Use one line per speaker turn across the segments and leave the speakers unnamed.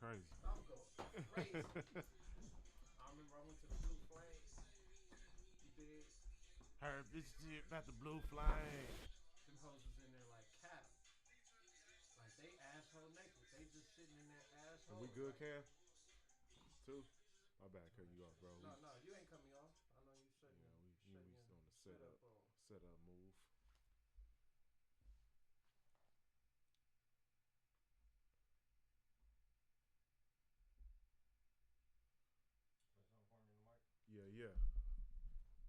crazy.
I'm going crazy. I remember I went to the Blue Flames. You did.
Heard this shit about the blue flame.
Them hoes was in there like cattle. Like they asshole naked. They just sitting in there asshole.
And we good,
like,
Cam? Too? My bad, cut you off, bro.
No, you ain't cut me off. I know you shutting
Yeah, we
shutting your
on the
setup on.
setup move. Yeah, yeah.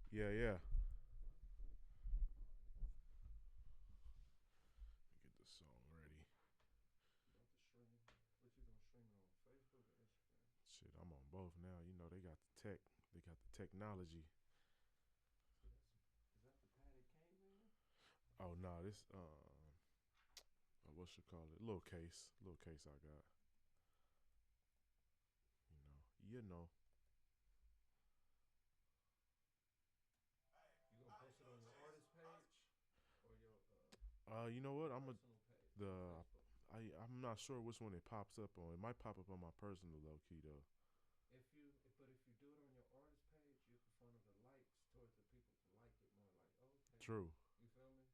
Yeah, yeah. Get the song ready.
About to stream. What you gonna stream it on Facebook or Instagram?
Shit, I'm on both now. You know they got the tech. They got the technology.
See, is that the pad it came in?
Oh no, this what you call it? Little case I got. You know.
You gonna post it on your artist page or your
You know what?
personal page?
I'm not sure which one it pops up on. It might pop up on my personal low key though.
If you do it on your artist page, you can funnel the likes towards the people to like it more. Like, okay,
True.
you feel me?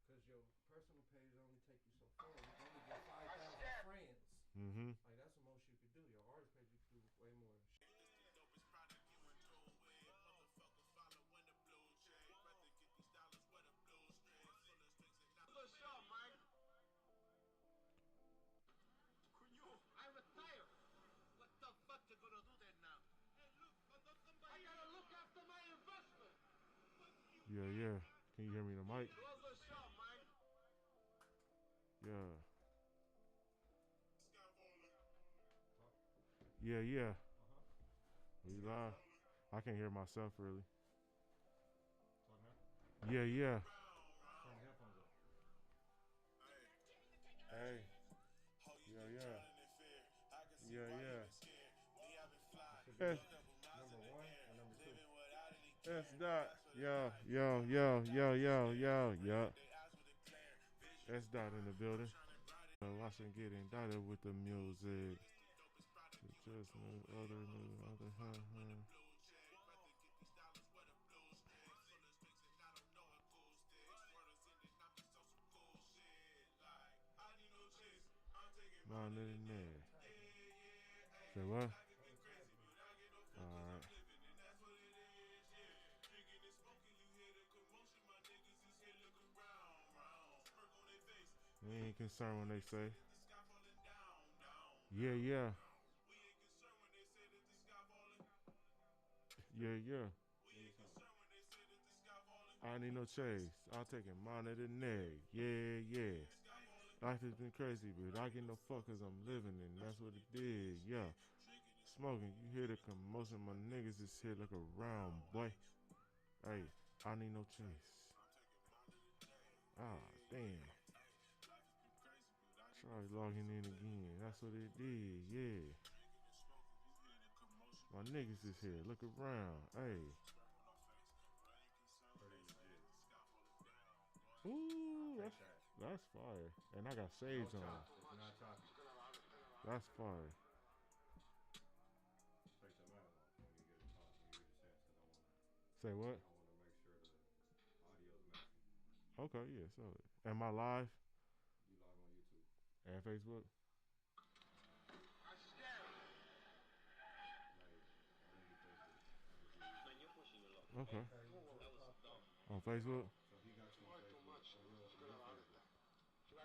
Because your personal page only take you so far. You can only get 5,000 friends.
Mm-hmm.
Like that's the most you could do. Your artist page, you could do way more.
I retire. What the fuck you gonna do then now? Hey, look, I gotta look after my investment.
Yeah, yeah. Can you hear me in the mic?
Close the shop, man.
Yeah. Yeah, yeah. Are you live? I can't hear myself really. Yeah, yeah.
Turn the headphones up.
Hey. Yeah, yeah. Yeah, yeah.
Number one or number two?
That's Dot. Yo, yo, yo, yo, yo, yo, yo. That's Dot in the building. Watching getting dotted with the music. Just other, Man in there. Say what? Alright. We ain't concerned when they say. Yeah, yeah. Yeah, yeah. I need no chase. I'll take it mine to the neck. Yeah, yeah. Life has been crazy, but I get no fuck cause I'm living and that's what it is. Yeah. Smoking, you hear the commotion. My niggas is here look around, boy. Hey, I need no chase. Ah, damn. Try logging in again. That's what it did, yeah. My niggas is here. Look around. Hey. Ooh, that's fire. And I got shades on.
It's not choppy.
That's fire.
Take the mask off when you get it talk when you read the sentence because
Say what?
I want to make sure the audio's matching.
Okay, yeah, so am I live?
You live on YouTube.
And Facebook?
I'm scared.
Okay.
That was dumb.
On Facebook?
So he got you on Facebook.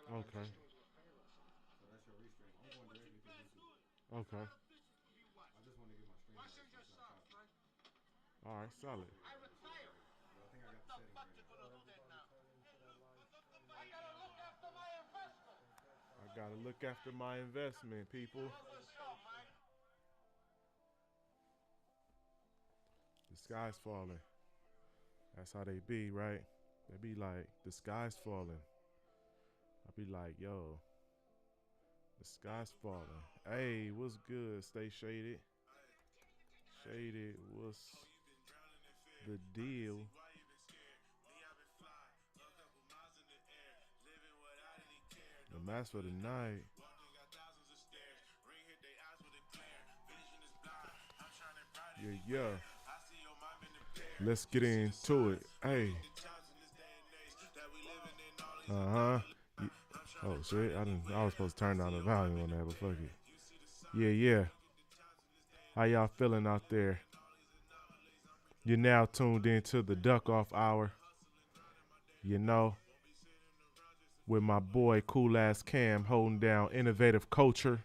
Okay.
So that's your restream. I'm going directly to YouTube.
Okay.
I just want to get my stream right.
Watching yourself, man.
All right, solid.
I retire.
I think I got the settings
What
right.
the fuck you gonna do then now? I gotta look after my investment.
I gotta look after my investment, people.
Close the shop, man.
The sky's falling. That's how they be, right? They be like, the sky's falling. I be like, yo, the sky's falling. Hey, what's good? Stay shaded. Shaded, what's the deal? The mask for the night. Yeah. Let's get into it. Hey. Uh-huh. Oh shit. I was supposed to turn down the volume on that, but fuck it. Yeah, yeah. How y'all feeling out there? You're now tuned into the Duck Off Hour. You know, with my boy Cool Ass Cam holding down innovative culture.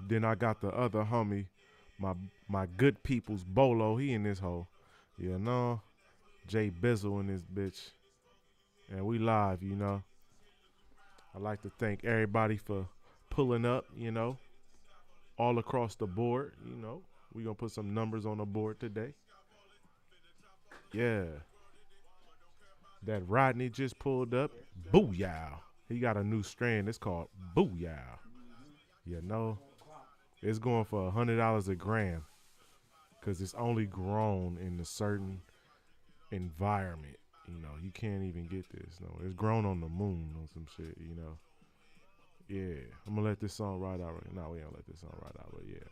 Then I got the other homie, my good people's Bolo. He in this hole. You know, Jay Bizzle in this bitch. And we live, you know. I'd like to thank everybody for pulling up, you know, all across the board, you know. We gonna put some numbers on the board today. Yeah. That Rodney just pulled up. Booyah. He got a new strand. It's called Booyah. You know, it's going for $100 a gram because it's only grown in a certain environment. You know, you can't even get this. No, it's grown on the moon or some shit, you know. Yeah, I'm going to let this song ride out right now. We ain't let this song ride out, but yeah.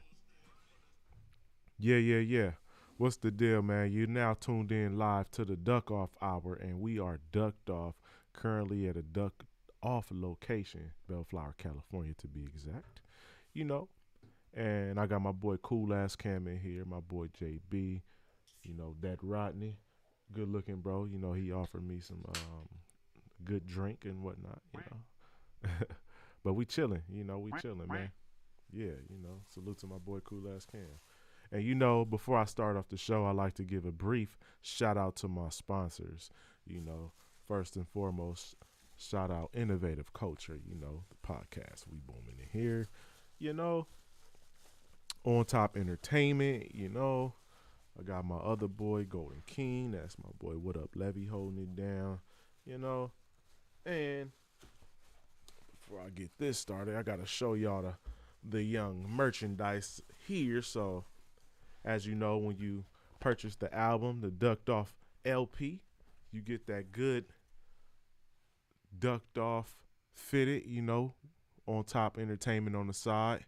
Yeah. What's the deal, man? You're now tuned in live to the Duck Off Hour, and we are ducked off currently at a duck off location, Bellflower, California, to be exact. You know, and I got my boy Cool Ass Cam in here, my boy JB, you know, that Rodney, good looking bro. You know, he offered me some good drink and whatnot, you know. But we chilling, you know, we chilling, man. Yeah, you know, salute to my boy Cool Ass Cam. And you know, before I start off the show, I like to give a brief shout out to my sponsors. You know, first and foremost, shout out Innovative Culture, you know, the podcast we booming in here. You know, On Top Entertainment, you know. I got my other boy, Golden King. That's my boy, What Up Levy, holding it down, you know. And before I get this started, I got to show y'all the young merchandise here. So, as you know, when you purchase the album, the Ducked Off LP, you get that good ducked off fitted, you know, On Top Entertainment on the side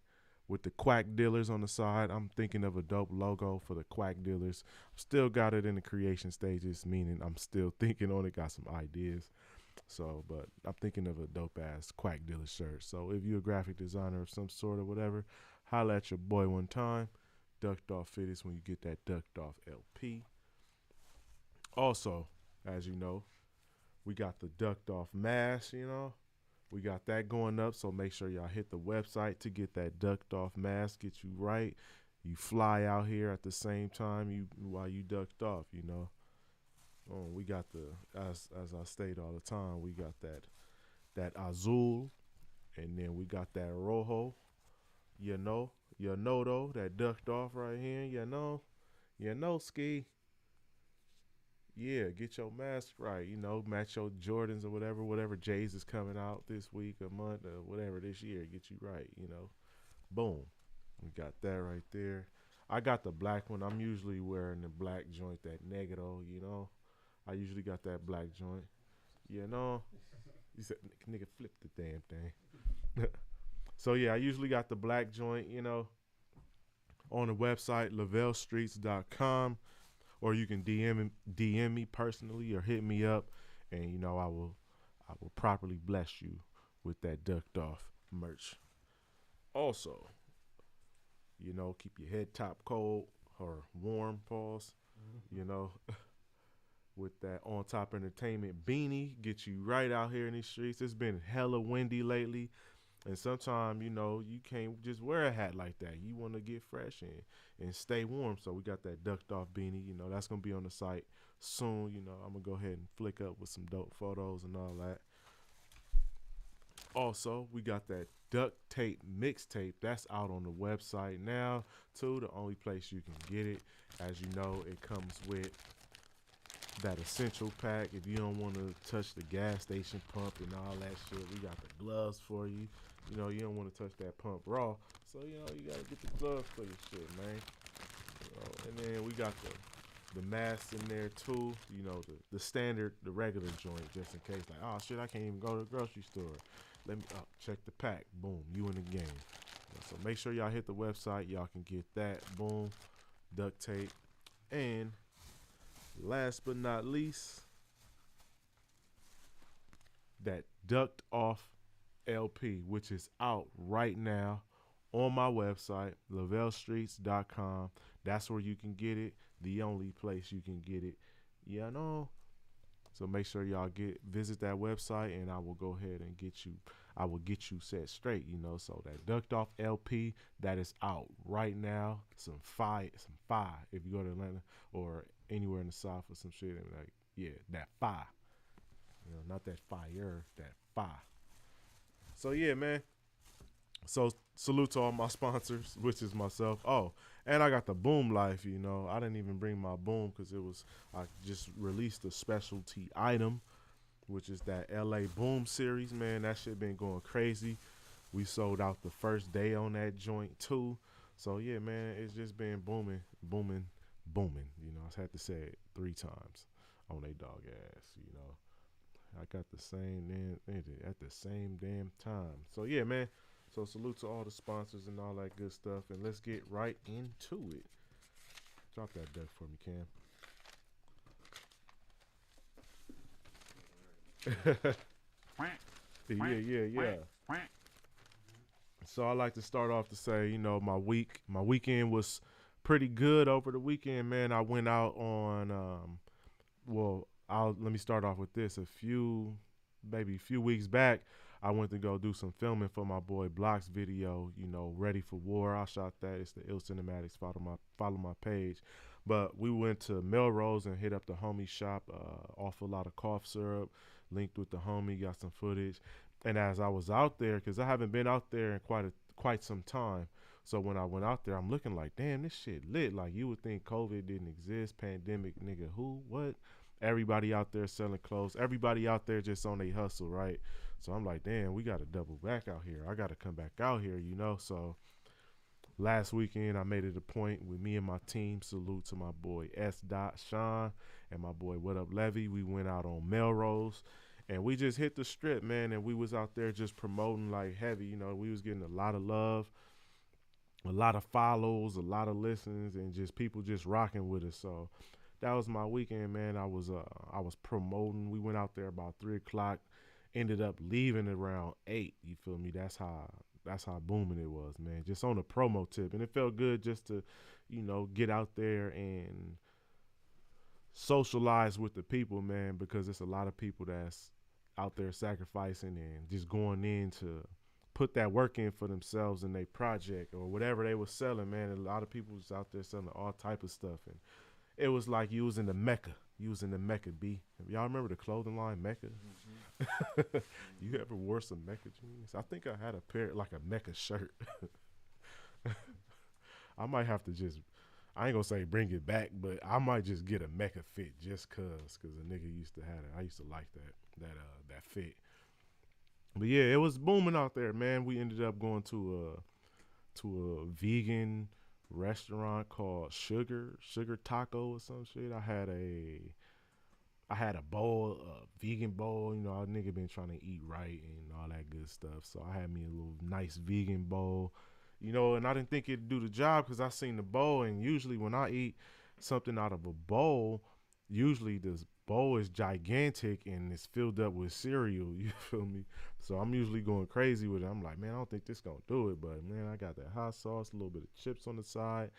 with the Quack Dealers on the side. I'm thinking of a dope logo for the Quack Dealers. Still got it in the creation stages, meaning I'm still thinking on it, got some ideas. So, but I'm thinking of a dope ass Quack Dealer shirt. So if you're a graphic designer of some sort or whatever, holla at your boy one time. Ducked Off Fitteds when you get that Ducked Off LP. Also, as you know, we got the Ducked Off mask, you know. We got that going up, so make sure y'all hit the website to get that Ducked Off mask, get you right. You fly out here at the same time while you ducked off, you know. We got as I state all the time, we got that azul, and then we got that rojo, you know though, that ducked off right here, you know, ski. Yeah, get your mask right, you know, match your Jordans or whatever J's is coming out this week, a month, or whatever this year, get you right, you know. Boom. We got that right there. I got the black one. I'm usually wearing the black joint, that Negro, you know. I usually got that black joint, you know. You said, nigga, flip the damn thing. So, yeah, I usually got the black joint, you know, on the website, lavellstreets.com. Or you can DM me personally or hit me up, and you know I will properly bless you with that ducked off merch. Also, you know, keep your head top cold or warm, pause. You know, with that On Top Entertainment beanie, get you right out here in these streets. It's been hella windy lately. And sometimes, you know, you can't just wear a hat like that. You want to get fresh and stay warm. So we got that ducked off beanie. You know, that's going to be on the site soon. You know, I'm going to go ahead and flick up with some dope photos and all that. Also, we got that duct tape mixtape. That's out on the website now, too. The only place you can get it. As you know, it comes with that essential pack. If you don't want to touch the gas station pump and all that shit, we got the gloves for you. You know, you don't want to touch that pump raw, so you know you gotta get the gloves for your shit, man. You know, and then we got the masks in there too. You know, the standard, the regular joint, just in case. Like, oh shit, I can't even go to the grocery store. Let me check the pack. Boom, you in the game. So make sure y'all hit the website. Y'all can get that. Boom. duct tape, and last but not least, that ducked off LP, which is out right now on my website, lavellstreets.com. That's where you can get it. The only place you can get it. Yeah, know. So make sure y'all visit that website, and I will go ahead and get you. I will get you set straight, you know. So that ducked off LP that is out right now. Some fire. If you go to Atlanta or anywhere in the South or some shit, and like, yeah, that fire. You know, not that fire, that fire. So yeah, man. So salute to all my sponsors, which is myself. Oh, and I got the Boom Life, you know. I didn't even bring my boom because I just released a specialty item, which is that LA Boom series, man. That shit been going crazy. We sold out the first day on that joint too. So yeah, man, it's just been booming. You know, I had to say it 3 times on they dog ass, you know. I got the same damn at the same damn time. So yeah, man. So salute to all the sponsors and all that good stuff, and let's get right into it. Drop that duck for me, Cam. Yeah. So I like to start off to say, you know, my weekend was pretty good over the weekend, man. I went out on let me start off with this. A few weeks back, I went to go do some filming for my boy Block's video, you know, Ready for War. I shot that. It's the Ill Cinematics. Follow my page. But we went to Melrose and hit up the homie shop, offer a lot of cough syrup, linked with the homie, got some footage. And as I was out there, because I haven't been out there in quite some time, so when I went out there, I'm looking like, damn, this shit lit. Like, you would think COVID didn't exist, pandemic, nigga, who, what? Everybody out there selling clothes. Everybody out there just on their hustle, right? So I'm like, damn, we got to double back out here. I got to come back out here, you know? So last weekend, I made it a point with me and my team. Salute to my boy S. Sean and my boy What Up Levy. We went out on Melrose, and we just hit the strip, man, and we was out there just promoting like heavy. You know, we was getting a lot of love, a lot of follows, a lot of listens, and just people just rocking with us. So that was my weekend, man. I was promoting. We went out there about 3:00. Ended up leaving around 8. You feel me? That's how booming it was, man. Just on a promo tip, and it felt good just to, you know, get out there and socialize with the people, man. Because it's a lot of people that's out there sacrificing and just going in to put that work in for themselves in their project or whatever they were selling, man. A lot of people was out there selling all type of stuff, and it was like you was in the Mecca. You was in the Mecca, B. Y'all remember the clothing line Mecca? Mm-hmm. You ever wore some Mecca jeans? I think I had a pair, like a Mecca shirt. I might have to I ain't gonna say bring it back, but I might just get a Mecca fit just cause a nigga used to have it. I used to like that fit. But yeah, it was booming out there, man. We ended up going to a vegan restaurant called Sugar Taco or some shit. I had a bowl, a vegan bowl. You know, our nigga been trying to eat right and all that good stuff. So I had me a little nice vegan bowl, you know, and I didn't think it'd do the job because I seen the bowl. And usually when I eat something out of a bowl, usually this bowl is gigantic and it's filled up with cereal. You feel me? So I'm usually going crazy with it. I'm like, man, I don't think this gonna do it. But man, I got that hot sauce, a little bit of chips on the side,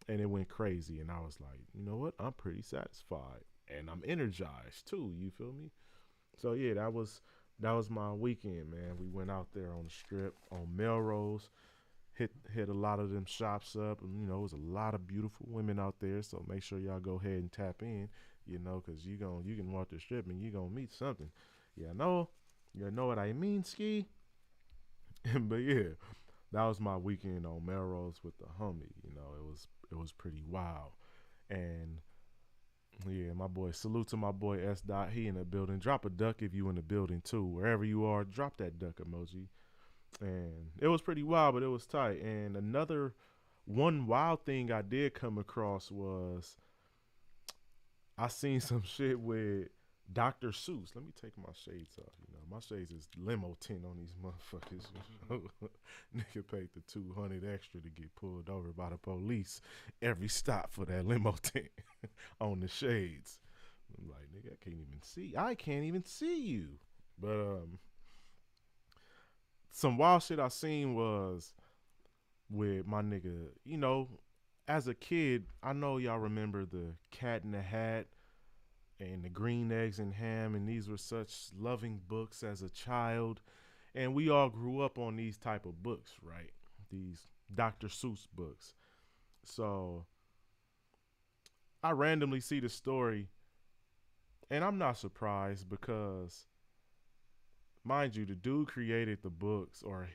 and it went crazy. And I was like, you know what? I'm pretty satisfied. And I'm energized too, you feel me? So yeah, that was my weekend, man. We went out there on the strip on Melrose, hit a lot of them shops up, and you know, it was a lot of beautiful women out there. So make sure y'all go ahead and tap in, you know, cause you can walk the strip and you gonna meet something. Yeah, you know what I mean, Ski. But yeah, that was my weekend on Melrose with the homie. You know, it was pretty wild, and yeah, my boy, salute to my boy S. He in the building. Drop a duck if you in the building too. Wherever you are, drop that duck emoji. And it was pretty wild, but it was tight. And another one wild thing I did come across was I seen some shit with Dr. Seuss. Let me take my shades off. You know, my shades is limo tint on these motherfuckers. Nigga paid the 200 extra to get pulled over by the police every stop for that limo tint on the shades. I'm like, nigga, I can't even see. I can't even see you. But some wild shit I seen was with my nigga. You know, as a kid, I know y'all remember the Cat in the Hat and the Green Eggs and Ham, and these were such loving books as a child, and we all grew up on these type of books, right? These Dr. Seuss books. So I randomly see the story, and I'm not surprised because, mind you, the dude created the books, or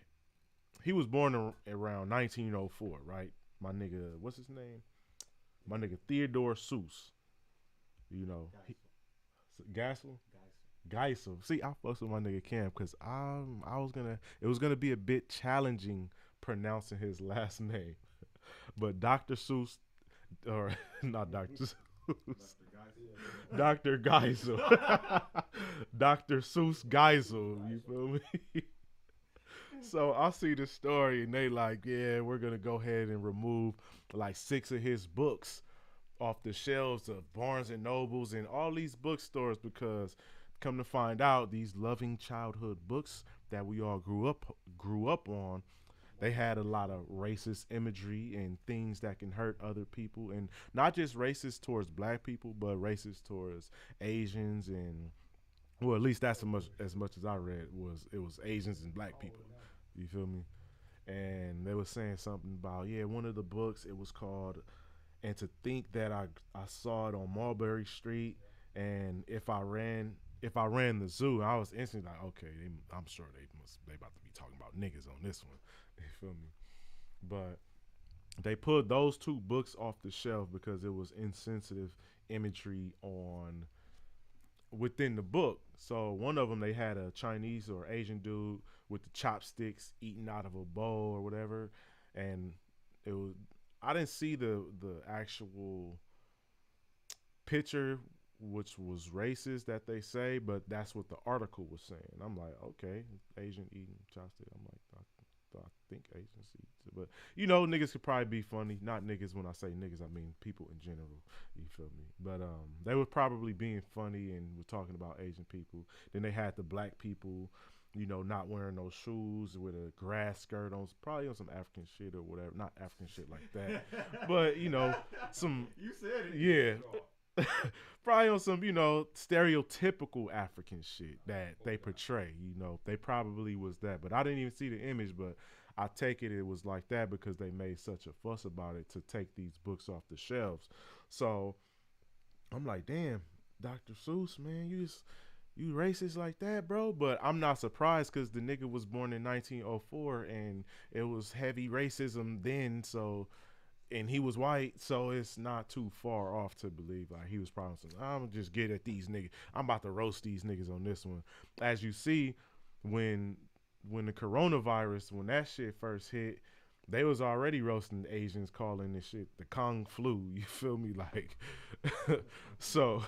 he was born around 1904, right? My nigga, what's his name? My nigga Theodore Seuss. You know, Gassel. Geisel. See, I fucks with my nigga Cam because it was gonna be a bit challenging pronouncing his last name, but Dr. Seuss, or not Dr. Seuss, Dr. Geisel, Dr. Seuss Geisel. You feel me? So I see the story and they like, yeah, we're gonna go ahead and remove like 6 of his books off the shelves of Barnes and Nobles and all these bookstores because come to find out these loving childhood books that we all grew up on, they had a lot of racist imagery and things that can hurt other people, and not just racist towards black people but racist towards Asians, and well, at least that's as much as I read it was Asians and black people. You feel me? And they were saying something about, yeah, one of the books, it was called And to Think That I Saw It on Mulberry Street, and if I ran the zoo, I was instantly like, okay, I'm sure they about to be talking about niggas on this one. You feel me? But they put those 2 books off the shelf because it was insensitive imagery on within the book. So one of them, they had a Chinese or Asian dude with the chopsticks eating out of a bowl or whatever, and it was, I didn't see the actual picture, which was racist that they say, but that's what the article was saying. I'm like, okay, Asian eating chopstick. I'm like, I think Asians eat it. But, you know, niggas could probably be funny. Not niggas, when I say niggas, I mean people in general. You feel me? But they were probably being funny and were talking about Asian people. Then they had the black people, you know, not wearing those shoes with a grass skirt on, probably on some African shit or whatever. Not African shit like that. But, you know, some...
You said it.
Yeah. Probably on some, you know, stereotypical African shit that they portray. You know, they probably was that. But I didn't even see the image, but I take it was like that because they made such a fuss about it to take these books off the shelves. So I'm like, damn, Dr. Seuss, man, you racist like that, bro? But I'm not surprised because the nigga was born in 1904 and it was heavy racism then, so, and he was white, so it's not too far off to believe like he was probably saying, I'm gonna just get at these niggas. I'm about to roast these niggas on this one. As you see, when the coronavirus, when that shit first hit, they was already roasting Asians, calling this shit the Kung flu. You feel me? Like, so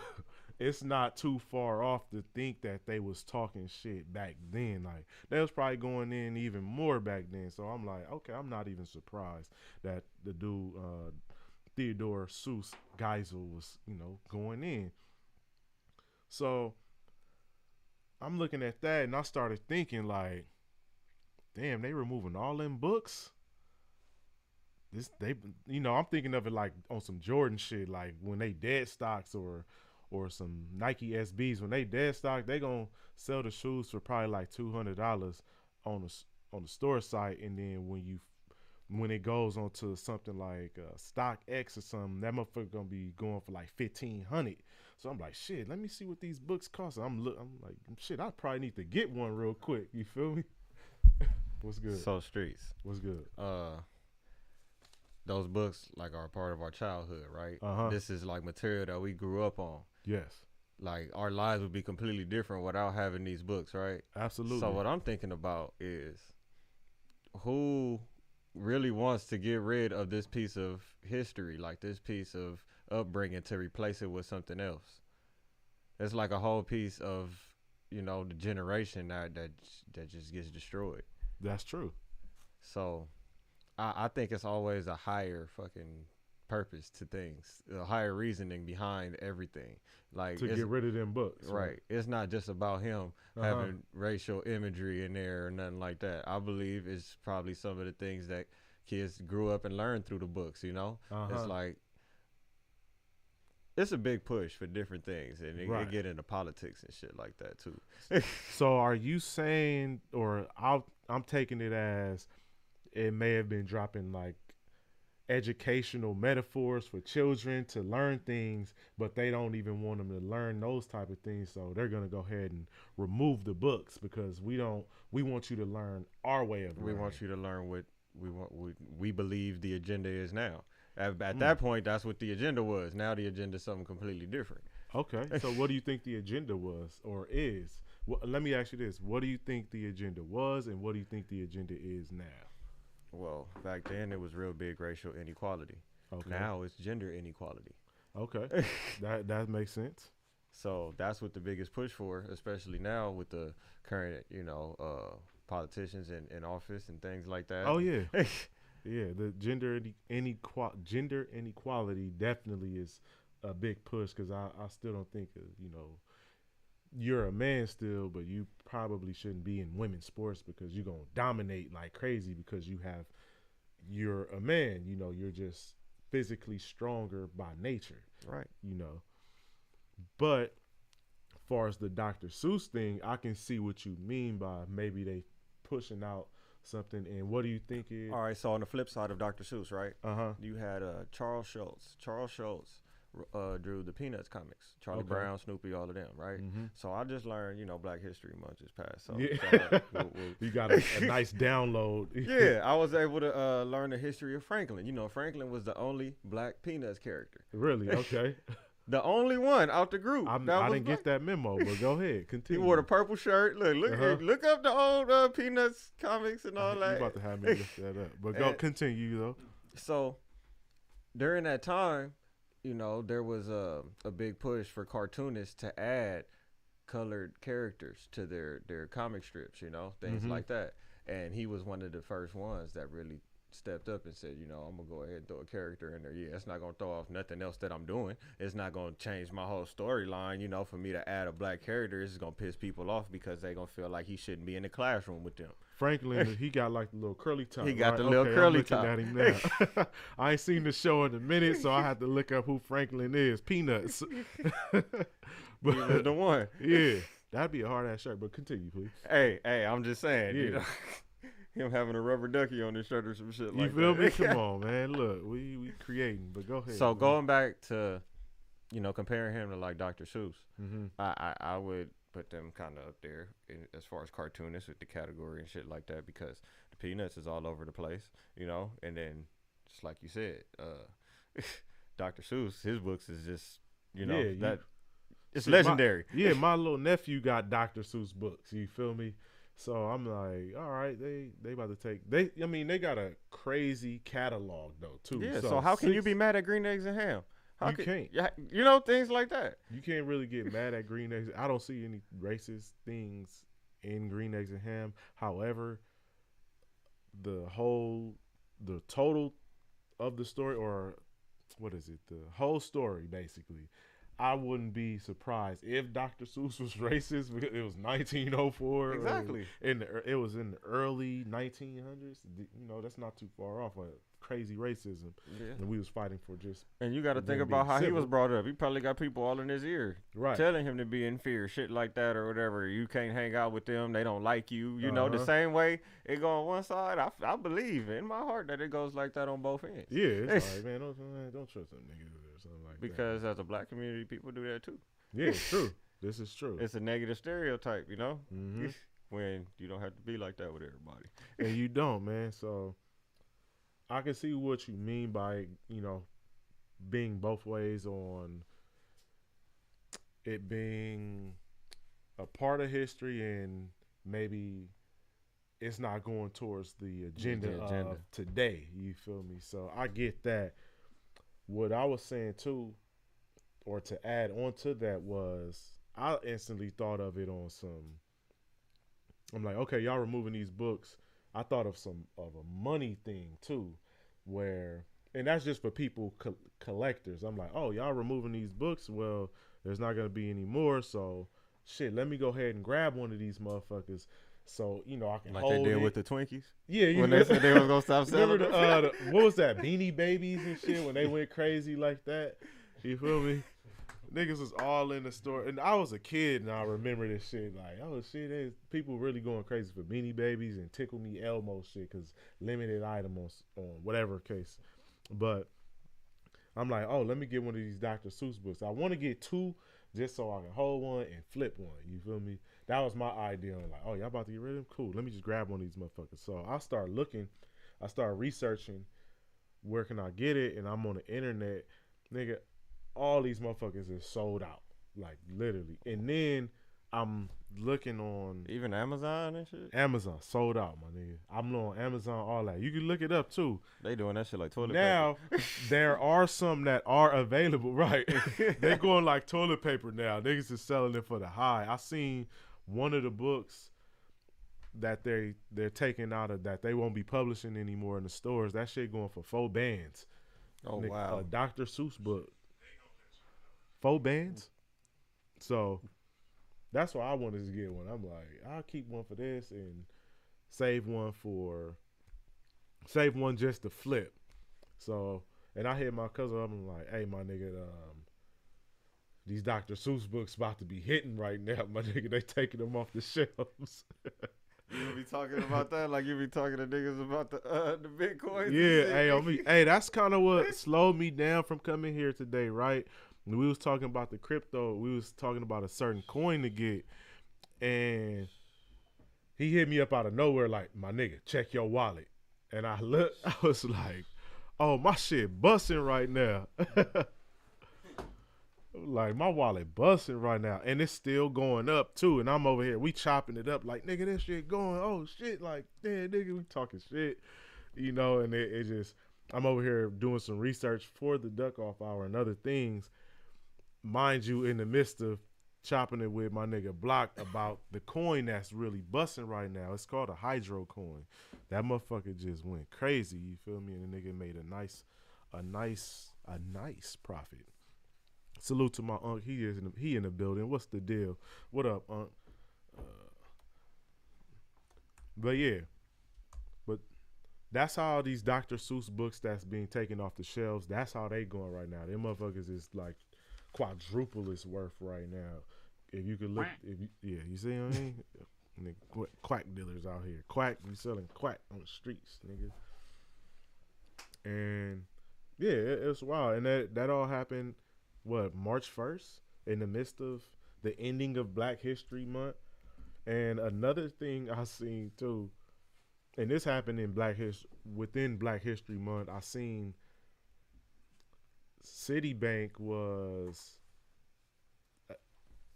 it's not too far off to think that they was talking shit back then. Like, they was probably going in even more back then. So I'm like, okay, I'm not even surprised that the dude, Theodore Seuss Geisel, was, you know, going in. So I'm looking at that and I started thinking like, damn, they removing all them books. You know, I'm thinking of it like on some Jordan shit, like when they dead stocks or some Nike SBs. When they dead stock, they gonna sell the shoes for probably like $200 on the store site, and then when it goes onto something like StockX or something, that motherfucker gonna be going for like $1,500. So I'm like, shit, let me see what these books cost. I'm like, shit, I probably need to get one real quick. You feel me? What's good?
So streets.
What's good?
Those books like are a part of our childhood, right?
Uh-huh.
This is like material that we grew up on.
Yes.
Like our lives would be completely different without having these books, right?
Absolutely.
So what I'm thinking about is who really wants to get rid of this piece of history, like this piece of upbringing, to replace it with something else. It's like a whole piece of, you know, the generation that just gets destroyed.
That's true.
So I think it's always a higher fucking purpose to things, a higher reasoning behind everything. Like
To get rid of them books.
right. It's not just about him having racial imagery in there or nothing like that. I believe it's probably some of the things that kids grew up and learned through the books, you know? It's like, it's a big push for different things, and it get into politics and shit like that too.
So are you saying, or I'm taking it as it may have been dropping like educational metaphors for children to learn things, but they don't even want them to learn those type of things, so they're gonna go ahead and remove the books because we want you to learn our way of learning.
We want you to learn what we believe the agenda is now. At that point, that's what the agenda was. Now the agenda is something completely different.
Okay, so what do you think the agenda was or is? Well, let me ask you this: what do you think the agenda was, and what do you think the agenda is now?
Well, back then it was real big racial inequality.
Okay.
Now it's gender inequality.
Okay, that makes sense.
So that's what the biggest push for, especially now with the current, you know, politicians in office and things like that.
Oh yeah, yeah. The gender inequality definitely is a big push because I still don't think you're a man still, but you probably shouldn't be in women's sports because you're gonna dominate like crazy because you're a man. You know, you're just physically stronger by nature.
Right.
You know, but as far as the Dr. Seuss thing, I can see what you mean by maybe they pushing out something. And what do you think is?
All right. So on the flip side of Dr. Seuss, right?
You
had Charles Schultz. Charles Schultz drew the Peanuts comics, Charlie
Okay.
Brown, Snoopy, all of them, right?
Mm-hmm.
So I just learned, you know, Black History Month just passed. So
Yeah. You got a nice download.
yeah, I was able to learn the history of Franklin. You know, Franklin was the only Black Peanuts character.
Really? Okay.
The only one out the group.
I didn't get that memo, but go ahead.
He
Continue.
wore the purple shirt. Look up the old Peanuts comics and all
You
that.
about to have me look that up. But go continue, though.
So during that time, you know, there was a big push for cartoonists to add colored characters to their comic strips, you know, things like that. And he was one of the first ones that really stepped up and said, you know, I'm going to go ahead and throw a character in there. Yeah, it's not going to throw off nothing else that I'm doing. It's not going to change my whole storyline, you know, for me to add a Black character. It's going to piss people off because they're going to feel like he shouldn't be in the classroom with them.
Franklin, he got like the little curly top.
He got
right?
the little
Okay,
curly
I'm looking
top.
at him now. I ain't seen the show in a minute, so I had to look up who Franklin is. Peanuts.
He was the one.
Yeah, that'd be a hard ass shirt. But continue, please.
Hey, I'm just saying, you
Yeah.
know, him having a rubber ducky on his shirt or some shit
You
like
feel
that.
me? Come on, man. Look, we creating, but go ahead.
So
man.
going back to, you know, comparing him to like Dr. Seuss, I would put them kind of up there as far as cartoonists with the category and shit like that, because the Peanuts is all over the place, you know. And then just like you said, Dr. Seuss, his books is just, you know,
Yeah,
it's
See,
legendary.
My little nephew got Dr. Seuss books. You feel me? So I'm like, all right, they about to take they got a crazy catalog though too.
Yeah. So how can you be mad at Green Eggs and Ham?
You can't.
You know, things like that.
You can't really get mad at Green Eggs. I don't see any racist things in Green Eggs and Ham. However, the total of the story, or what is it? The whole story, basically. I wouldn't be surprised if Dr. Seuss was racist because it was 1904.
Exactly.
It was in the early 1900s. You know, that's not too far off. Crazy racism.
Yeah.
And we was fighting for just.
And you got to
them
think about
being
how he
civil.
was brought up. He probably got people all in his ear,
Right.
telling him to be in fear, shit like that or whatever. You can't hang out with them. They don't like you. You know, the same way it go on one side. I believe in my heart that it goes like that on both ends.
Yeah, it's like, man, don't trust them niggas or something like that.
Because as a Black community, people do that too.
Yeah, it's true. This is true.
It's a negative stereotype, you know,
Mhm.
when you don't have to be like that with everybody.
And you don't, man. So I can see what you mean by, you know, being both ways on it being a part of history and maybe it's not going towards the agenda of today. You feel me? So I get that. What I was saying too, or to add on to that, was I instantly thought of it on some. I'm like, okay, y'all removing these books. I thought of a money thing too, where and that's just for people collectors. I'm like, oh, y'all removing these books. Well, there's not gonna be any more. So, shit, let me go ahead and grab one of these motherfuckers. So I can
Like
hold
they did
it.
with the Twinkies.
Yeah,
When they said they was gonna stop selling
remember
them.
what was that? Beanie Babies and shit when they went crazy like that. You feel me? Niggas was all in the store, and I was a kid, and I remember this shit. Like, oh shit, there's people really going crazy for Beanie Babies and Tickle Me Elmo shit because limited item on whatever case. But I'm like, oh, let me get one of these Dr. Seuss books. I want to get two just so I can hold one and flip one. You feel me? That was my idea. I'm like, oh, y'all about to get rid of them? Cool. Let me just grab one of these motherfuckers. So I start looking. I start researching. Where can I get it? And I'm on the internet. Nigga, all these motherfuckers is sold out. Like, literally. And then I'm looking on
Even Amazon and shit.
Amazon. Sold out, my nigga. I'm on Amazon, all that. You can look it up, too.
They doing that shit like toilet
Now,
paper.
there are some that are available, right? They going like toilet paper now. Niggas is selling it for the high. I seen one of the books that they're taking out of that they won't be publishing anymore in the stores. That shit going for $4 bands.
Oh wow.
A Dr. Seuss book. $4 bands. So that's why I wanted to get one. I'm like, I'll keep one for this and save one just to flip. So, and I hit my cousin up and I'm like, hey, my nigga, these Dr. Seuss books about to be hitting right now, my nigga. They taking them off the shelves.
You be talking about that like you be talking to niggas about the Bitcoin.
Yeah, hey, that's kind of what slowed me down from coming here today, right? We was talking about the crypto. We was talking about a certain coin to get, and he hit me up out of nowhere like, my nigga, check your wallet. And I looked, I was like, oh, my shit busting right now. Like, my wallet busting right now. And it's still going up, too. And I'm over here, we chopping it up like, nigga, this shit going, oh, shit. Like, damn, nigga, we talking shit. And it just, I'm over here doing some research for the Duck Off Hour and other things. Mind you, in the midst of chopping it with my nigga Block about the coin that's really busting right now. It's called a hydro coin. That motherfucker just went crazy, you feel me? And the nigga made a nice profit. Salute to my uncle. He in the building. What's the deal? What up, Unc? But yeah. But that's how these Dr. Seuss books that's being taken off the shelves, that's how they going right now. Them motherfuckers is like quadruple its worth right now. If you could look, you see what I mean? Nigga, quack dealers out here. Quack, we selling quack on the streets, nigga. And yeah, it's wild. And that all happened, March 1st? In the midst of the ending of Black History Month. And another thing I seen too, and this happened in within Black History Month, I seen Citibank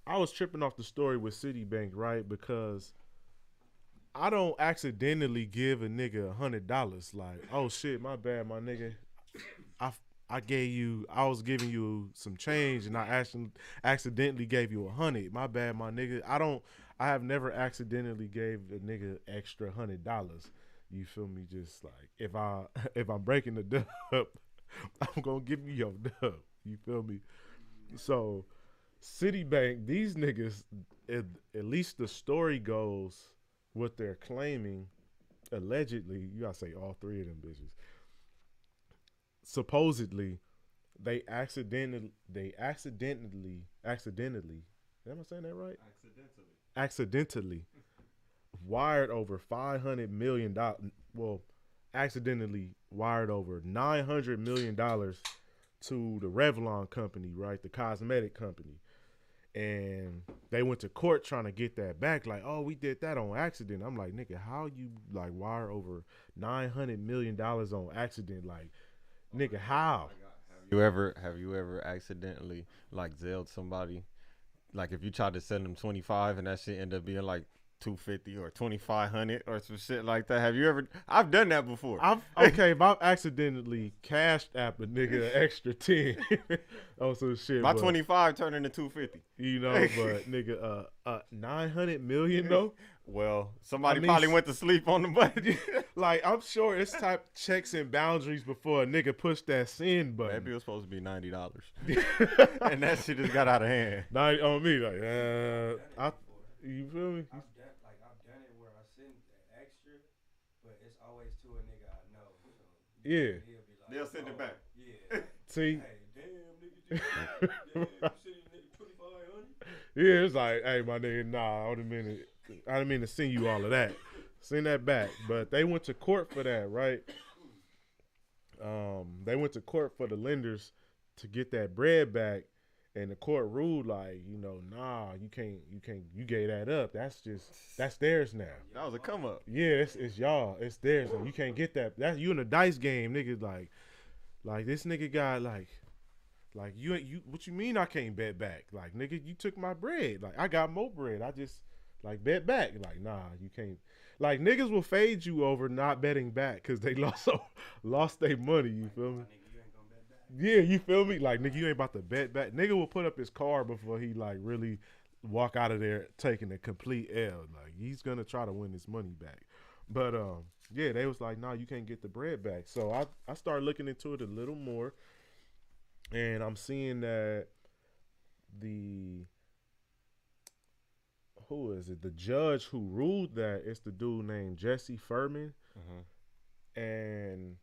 I was tripping off the story with Citibank, right? Because I don't accidentally give a nigga $100. Like, oh shit, my bad, my nigga. I was giving you some change and I accidentally gave you $100. My bad, my nigga. I have never accidentally gave a nigga extra $100. You feel me? Just like if I'm breaking the dub, I'm gonna give you your dub. You feel me? So Citibank, these niggas, at least the story goes, what they're claiming, allegedly, you gotta say all three of them bitches. Supposedly, they accidentally, am I saying that right? Accidentally wired over $500 million. Well, accidentally wired over $900 million to the Revlon company, right? The cosmetic company. And they went to court trying to get that back. Like, oh, we did that on accident. I'm like, nigga, how you like wire over $900 million on accident? Like, nigga, how?
Have you ever accidentally like Zelled somebody? Like if you tried to send them 25 and that shit ended up being like $250 or $2,500 or some shit like that. Have you ever? I've done that before.
If I've accidentally cashed app a nigga an extra 10 on some shit.
My
but,
25 turned into 250.
You know, but nigga, 900 million though.
Well, somebody probably went to sleep on the button.
Like, I'm sure it's type checks and boundaries before a nigga pushed that send button.
Maybe it was supposed to be $90, and that shit just got out of hand.
90 on me, like, you feel me?
I've done it where I send the extra, but it's always to a nigga I know. So
Yeah.
he'll be like,
They'll send it back.
Yeah.
See?
Hey, damn, nigga, you send nigga 2,500.
Yeah, it's like, hey, my nigga, nah, I didn't mean to send you all of that. Send that back. But they went to court for that, right? They went to court for the lenders to get that bread back, and the court ruled like, nah, you gave that up. That's theirs now.
That was a come up.
Yeah, it's y'all. It's theirs. You can't get that. That's you in a dice game, nigga. Like this nigga got like you. What you mean I can't bet back? Like, nigga, you took my bread. Like, I got more bread. I just bet back. Like, nah, you can't. Like, niggas will fade you over not betting back because they lost their money. You feel me? Yeah, you feel me? Like, nigga, you ain't about to bet back. Nigga will put up his card before he like really walk out of there taking a complete L. Like, he's gonna try to win his money back. But yeah, they was like, nah, you can't get the bread back. So I started looking into it a little more, and I'm seeing that who is it? The judge who ruled that, it's the dude named Jesse Furman, and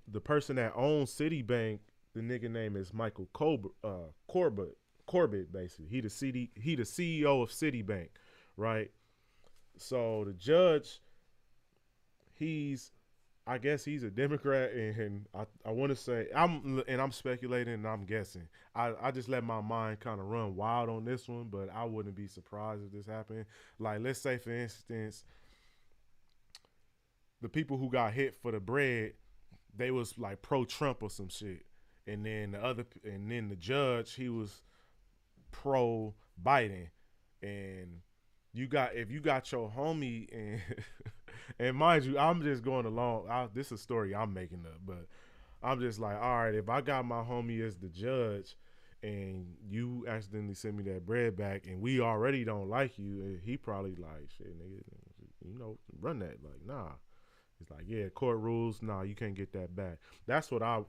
the person that owns Citibank, the nigga name is Michael Corbett, basically. He the CEO of Citibank, right? So the judge, I guess he's a Democrat, and I want to say I'm speculating and I'm guessing. I just let my mind kind of run wild on this one, but I wouldn't be surprised if this happened. Like, let's say for instance, the people who got hit for the bread, they was like pro-Trump or some shit, and then the judge, he was pro-Biden, and if you got your homie and and mind you, I'm just going along. This is a story I'm making up, but I'm just like, all right, if I got my homie as the judge and you accidentally send me that bread back and we already don't like you, he probably like, shit, nigga, run that. Like, nah. It's like, yeah, court rules, nah, you can't get that back. That's where I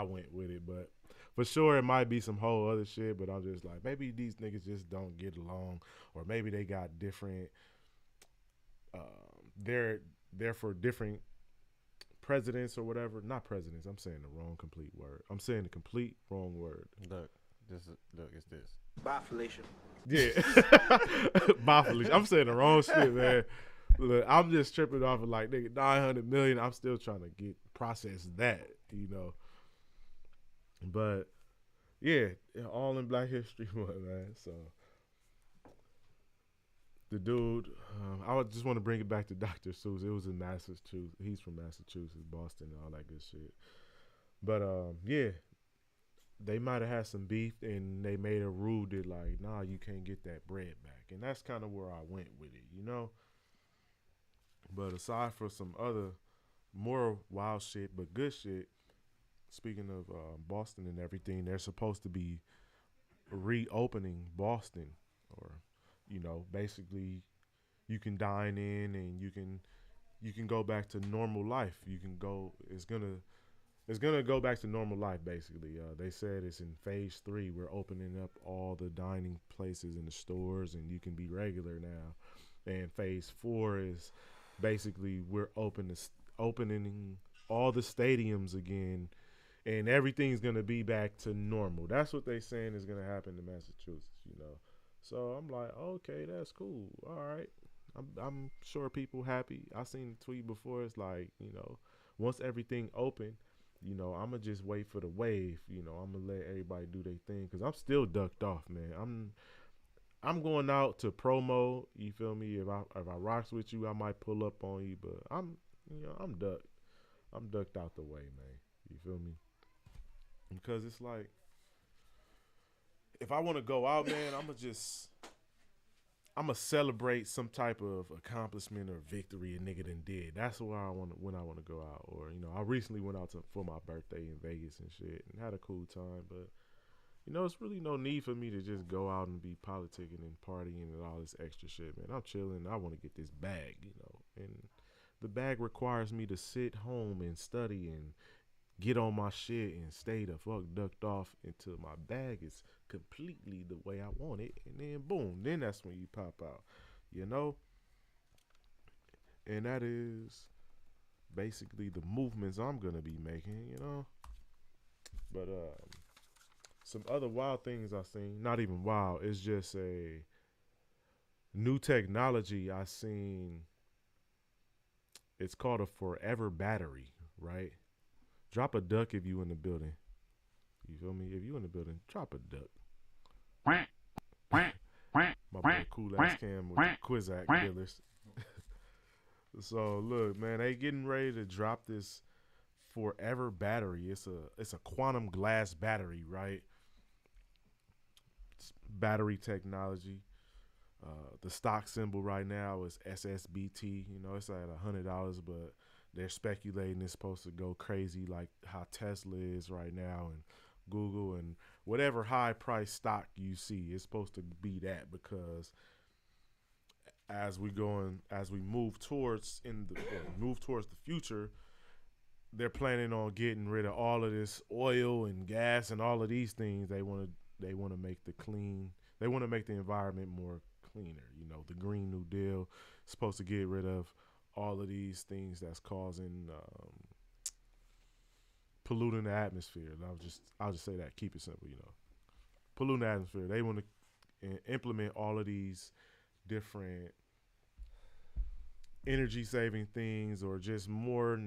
went with it, but for sure it might be some whole other shit, but I'm just like, maybe these niggas just don't get along, or maybe they got different they're for different presidents or whatever. Not presidents. I'm saying the wrong complete word. I'm saying the complete wrong word.
Look, it's this.
Bye, Felicia.
Yeah. Bye, Felicia. I'm saying the wrong shit, man. Look, I'm just tripping off of like, nigga, 900 million. I'm still trying to process that, But yeah, all in Black History Month, man. So the dude, I just want to bring it back to Dr. Seuss. It was in Massachusetts. He's from Massachusetts, Boston, and all that good shit. But yeah, they might have had some beef, and they made a rule that like, nah, you can't get that bread back, and that's kind of where I went with it, But aside from some other more wild shit, but good shit, speaking of Boston and everything, they're supposed to be reopening Boston, or basically you can dine in and you can go back to normal life. You can go. It's gonna go back to normal life. Basically, they said it's in phase 3. We're opening up all the dining places in the stores, and you can be regular now. And phase 4 is basically we're opening all the stadiums again, and everything's gonna be back to normal. That's what they saying is gonna happen in Massachusetts. So I'm like, okay, that's cool. All right. I'm sure people happy. I seen the tweet before. It's like, once everything open, I'm going to just wait for the wave. I'm going to let everybody do their thing, because I'm still ducked off, man. I'm going out to promo. You feel me? If I rocks with you, I might pull up on you, but I'm ducked. I'm ducked out the way, man. You feel me? Because it's like, if I want to go out, man, I'm I'ma celebrate some type of accomplishment or victory a nigga done did. That's where I want when I want to go out. Or I recently went out for my birthday in Vegas and shit and had a cool time. But it's really no need for me to just go out and be politicking and partying and all this extra shit, man. I'm chilling. I want to get this bag, and the bag requires me to sit home and study and get on my shit and stay the fuck ducked off until my bag is completely the way I want it, and then boom, then that's when you pop out, and that is basically the movements I'm gonna be making, but some other wild things I seen, not even wild, it's just a new technology I seen. It's called a forever battery, right? Drop a duck if you in the building. You feel me? If you in the building, drop a duck. My boy Cool Ass Cam with the Quizak dealers. So look, man, they getting ready to drop this forever battery. It's a quantum glass battery, right? It's battery technology. The stock symbol right now is SSBT. It's at $100, but they're speculating it's supposed to go crazy like how Tesla is right now and Google and whatever high price stock you see. It's supposed to be that because as we move towards the future, they're planning on getting rid of all of this oil and gas and all of these things. They want to make the environment more cleaner. The Green New Deal is supposed to get rid of all of these things that's causing polluting the atmosphere. And I'll just say that, keep it simple, polluting the atmosphere. They want to implement all of these different energy saving things or just more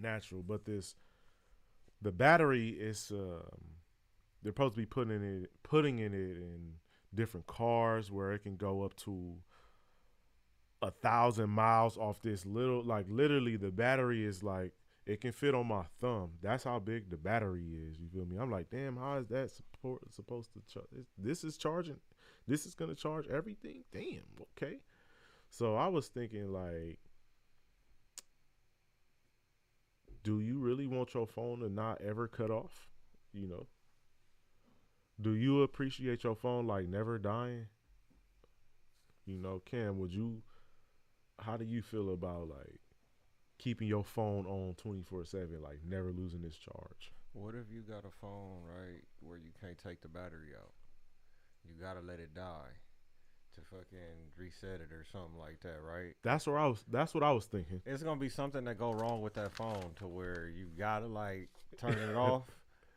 natural. But the battery is they're supposed to be putting in it in different cars where it can go up to 1,000 miles off this little, like literally the battery is like, it can fit on my thumb. That's how big the battery is. You feel me? I'm like, damn, how is that supposed to charge? This is charging. This is going to charge everything? Damn, okay. So I was thinking like, do you really want your phone to not ever cut off? Do you appreciate your phone like never dying? Cam, how do you feel about like keeping your phone on 24/7, like never losing its charge?
What if you got a phone, right, where you can't take the battery out? You gotta let it die to fucking reset it or something like that, right? That's what I was thinking. It's gonna be something that go wrong with that phone to where you gotta like turn it off.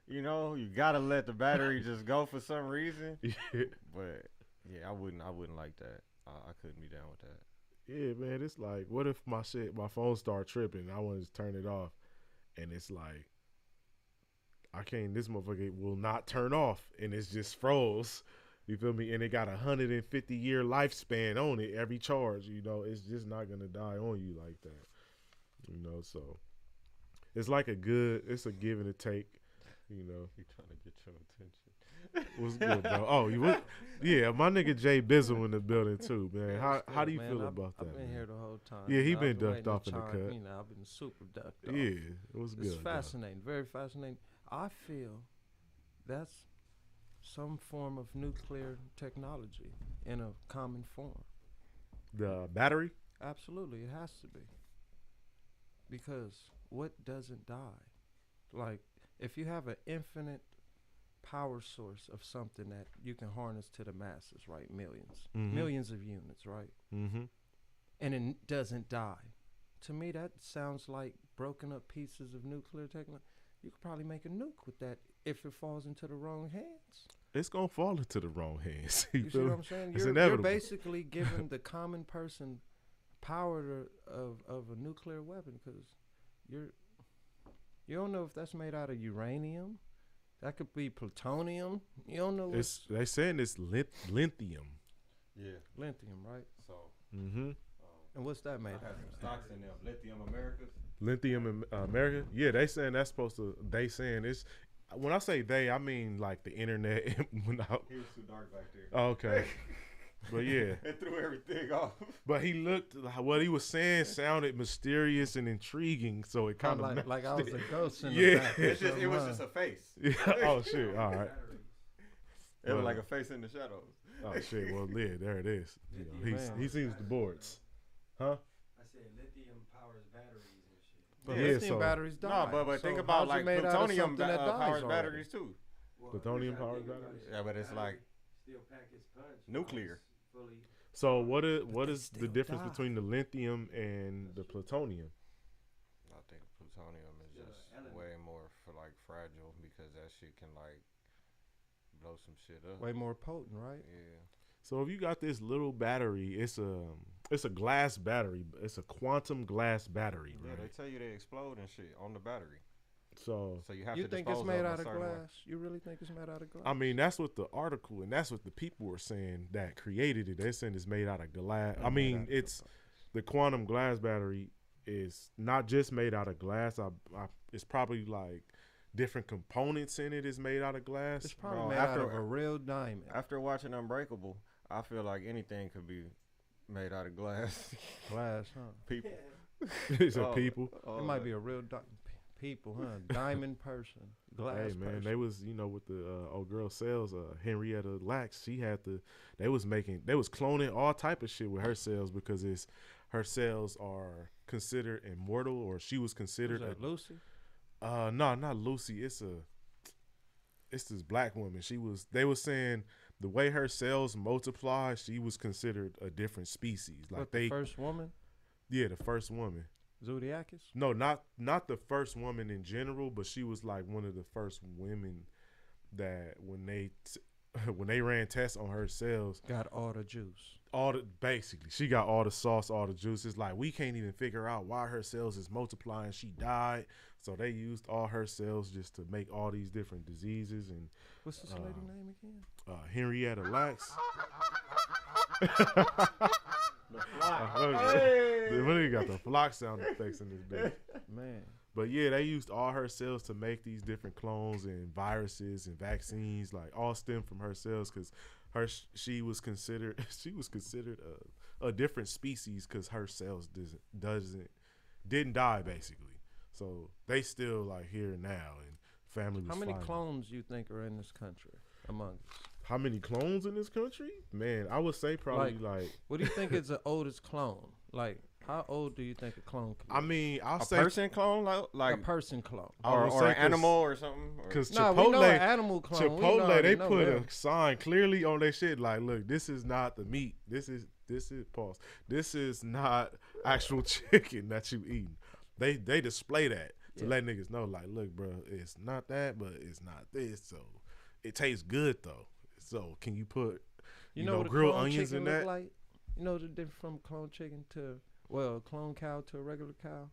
You gotta let the battery just go for some reason. Yeah. But yeah, I wouldn't like that. I couldn't be down with that.
Yeah, man, it's like, what if my phone start tripping and I want to turn it off and it's like, this motherfucker will not turn off and it's just froze. You feel me? And it got 150-year lifespan on it, every charge, it's just not going to die on you like that. So it's like it's a give and a take,
He trying to get your attention.
What's good, bro? Oh, yeah, my nigga Jay Bizzle in the building too, man. How do you feel about that?
I've been here the whole time.
Yeah, he been ducked off in the cut.
I've been super ducked off.
Yeah, it was good.
It's fascinating, very fascinating. I feel that's some form of nuclear technology in a common form.
The battery?
Absolutely, it has to be. Because what doesn't die? Like, if you have an infinite power source of something that you can harness to the masses, right? Millions of units, right? Mm-hmm. And it doesn't die. To me, that sounds like broken up pieces of nuclear technology. You could probably make a nuke with that if it falls into the wrong hands.
It's going to fall into the wrong hands.
You see what I'm saying?
It's
You're basically giving the common person power of a nuclear weapon because you don't know if that's made out of uranium. That could be plutonium. You don't know.
They saying it's lithium.
Yeah,
lithium, right?
So.
Mm-hmm.
And what's that made out of?
Stocks in them. Lithium Americas.
Lithium America. Yeah, they saying that's supposed to. They saying it's. When I say they, I mean like the internet.
He was too dark back there.
Oh, okay. But yeah,
It threw everything off.
but he looked. What he was saying sounded mysterious and intriguing. So it kind of
like I was a ghost in
Yeah.
the back. or
It
something,
was
huh?
just a face.
Yeah. Oh shit! All right.
It was
Well,
like a face in the shadows.
Oh shit! Well, yeah, there it is. You know,
Man.
he sees the boards, huh?
I said lithium powers batteries and shit.
But
Yeah,
lithium
so-
batteries die.
No, but think
So
about
how's it
like
made out of
plutonium
something that dies
powers
already?
batteries too.
Well,
Plutonium
which I
powers
think
batteries?
about
Yeah, but it's like
still pack its punch.
nuclear.
Fully.
So what is
they
the
still
difference
die.
between the lithium and the plutonium?
I think plutonium is
Yeah,
just
element.
way more for like fragile because that shit can like blow some shit up.
Way more potent, right?
Yeah.
So if you got this little battery, it's a glass battery. It's a quantum glass battery,
Yeah,
right?
they tell you they explode and shit on the battery.
So
So you have
You
to
think
dispose
it's made
of
out
a
of
certain way.
glass? You really think it's made out of glass?
I mean, that's what the article and that's what the people were saying that created it. They're saying it's made out of glass. I mean, it's the quantum glass battery is not just made out of glass. It's probably like different components in it is made out of glass.
It's probably
Bro,
made out
after-
of a real diamond.
After watching Unbreakable, I feel like anything could be made out of glass.
Glass, huh?
People.
It's a
Oh,
people.
oh,
It might be a real people, huh? Diamond person, glass
Hey man,
person.
they was with the old girl sales, Henrietta Lacks. She had they was cloning all type of shit with her cells because her cells are considered immortal, or she was
Was
considered
that Lucy?
no, not Lucy. It's this black woman. They was saying the way her cells multiply, she was considered a different species. Like
What, the first woman?
the first woman.
Zodiacus?
No, not the first woman in general, but she was like one of the first women that when they ran tests on her cells,
Got all the juice.
basically she got all the sauce, all the juice. It's like we can't even figure out why her cells is multiplying. She died, so they used all her cells just to make all these different diseases. And
What's this lady name again?
Henrietta Lacks.
Hey!
They really got the flock sound effects in this bitch.
Man,
But yeah, they used all her cells to make these different clones and viruses and vaccines, like all stem from her cells, because she was considered a different species because her cells didn't die basically. So they still like here now, and family was
how many
finding-
clones you think are in this country among us?
How many clones in this country? Man, I would say probably like
What do you think is the oldest clone? Like, how old do you think a clone could be?
I mean, I'll
A
say
person clone,
a
like
person clone.
I
or,
would
or
say
an animal or something. Or-
because
No, we know an
Chipotle.
animal clone. We
Chipotle,
already
they
know
put
them.
a sign clearly on their shit like, look, this is not the meat. This is pause. This is not actual chicken that you eating. They display that to
Yeah.
let niggas know, like, look, bro, it's not that, but it's not this. So it tastes good though. So can you put
You know what a
grilled
clone
onions
chicken
in
look
that?
like? You know the difference from clone chicken to a clone cow to a regular cow?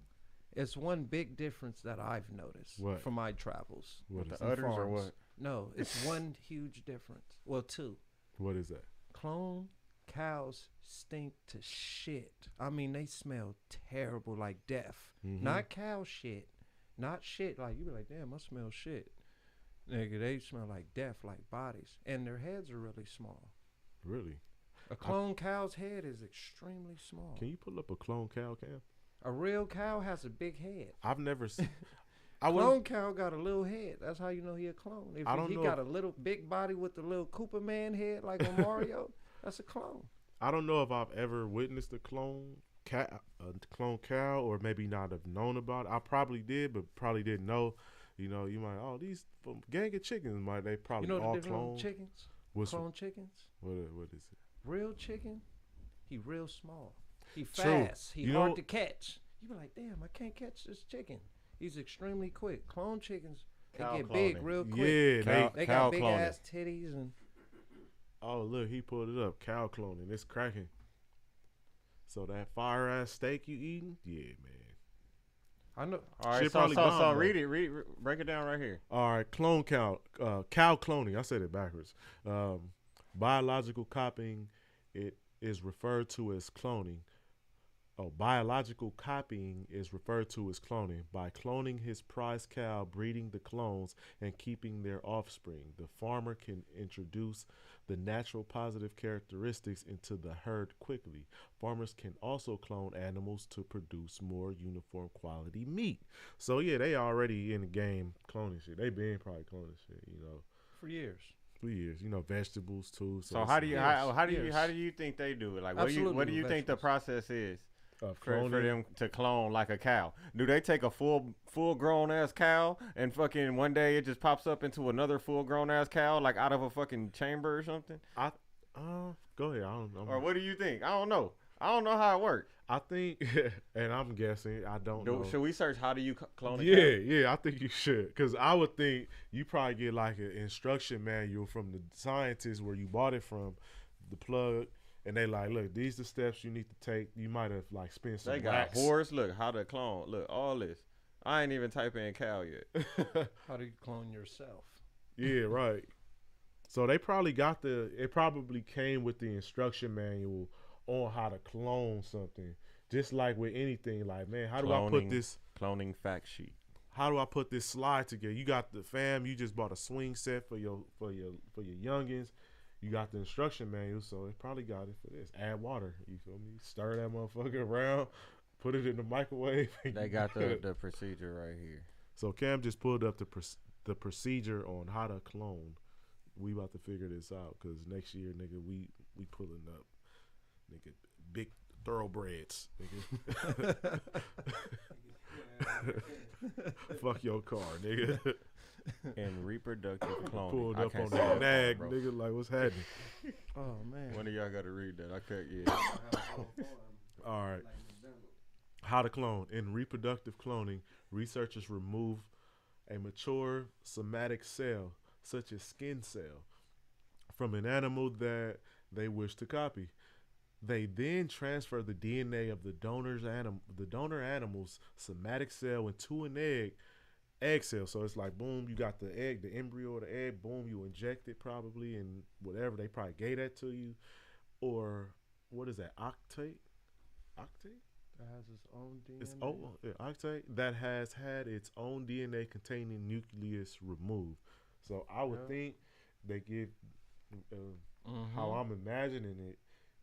It's one big difference that I've noticed
What?
from my travels.
What
the
is
udders or
farms.
what?
No, it's one huge difference. Well, two.
what is that?
Clone cows stink to shit. I mean, they smell terrible, like death.
Mhm.
Not cow shit. Not shit. Like, you be like, damn, I smell shit. Nigga, they smell like death, like bodies. And their heads are really small.
Really?
A clone cow's head is extremely small.
Can you pull up a clone cow, Cam?
A real cow has a big head.
I've never seen. I would.
Clone cow got a little head. That's how you know he a clone. If
I don't
he
know
got
if-
a little big body with the little Koopa Man head like on Mario, that's a clone.
I don't know if I've ever witnessed a clone cow, or maybe not have known about it. I probably did, but probably didn't know. You know, you might these from gang of chickens they probably
You know the
all
difference
clone.
with chickens?
What's
Clone chickens?
what is it?
Real chicken, he real small. He
True.
fast. He
You
hard
know-
to catch. You be like, damn, I can't catch this chicken. He's extremely quick. Clone chickens, they
Cow
get big
cloning.
real quick.
Yeah,
Cow-
They
cow
got big
cloning.
ass titties and
Oh look, he pulled it up. Cow cloning. It's cracking. So that fire ass steak you eating? Yeah, man.
I know.
All right,
Shit
so
probably bomb, though.
read it, break it down right here.
All right, clone cow cloning. I said it backwards. Biological copying. It is referred to as cloning. Biological copying is referred to as cloning. By cloning his prize cow, breeding the clones, and keeping their offspring, the farmer can introduce the natural positive characteristics into the herd quickly. Farmers can also clone animals to produce more uniform quality meat. So yeah, they already in the game cloning shit. They been probably cloning shit,
For years.
for years. Vegetables too.
So
it's
how do you
Yes,
how do you think they do it? Like what
Absolutely
do you think the
vegetables.
process is
of
for
cloning?
them to clone like a cow? Do they take a full grown ass cow and fucking one day it just pops up into another full grown ass cow like out of a fucking chamber or something?
Go ahead. I don't know.
Or what do you think? I don't know. I don't know how it works.
I think, and I'm guessing, I don't know.
Should we search how do you clone a
Yeah,
cow?
yeah, I think you should. Because I would think you probably get like an instruction manual from the scientists where you bought it from, the plug, and they like, look, these the steps you need to take. You might have like spent some
They got
wax.
horse. Look how to clone. Look all this. I ain't even typing in cow yet.
How do you clone yourself?
Yeah, right. So they probably got it probably came with the instruction manual on how to clone something. Just like with anything, like, man, how do I put this
Cloning fact sheet.
how do I put this slide together? You got the fam, you just bought a swing set for your youngins. You got the instruction manual, so it probably got it for this. Add water, you feel me? Stir that motherfucker around, put it in the microwave.
They got the procedure right here.
So Cam just pulled up the procedure on how to clone. We about to figure this out because next year, nigga, we pulling up, nigga, big thoroughbreds, nigga. Fuck your car, nigga.
And reproductive cloning.
Pulled
I
up
can't
on
say
that
that
nag,
bro.
nigga. Like, what's happening?
Oh man.
One of y'all got to read that. I can't. Yeah.
All right. How to clone. In reproductive cloning, researchers remove a mature somatic cell, such as skin cell, from an animal that they wish to copy. They then transfer the DNA of the donor animal's somatic cell into an egg cell. So it's like, boom, you got the egg, the embryo of the egg, boom, you inject it probably, and whatever, they probably gave that to you. Or what is that, octate?
That has its own DNA.
It's octate that has had its own DNA containing nucleus removed. So I would think they give, how I'm imagining it,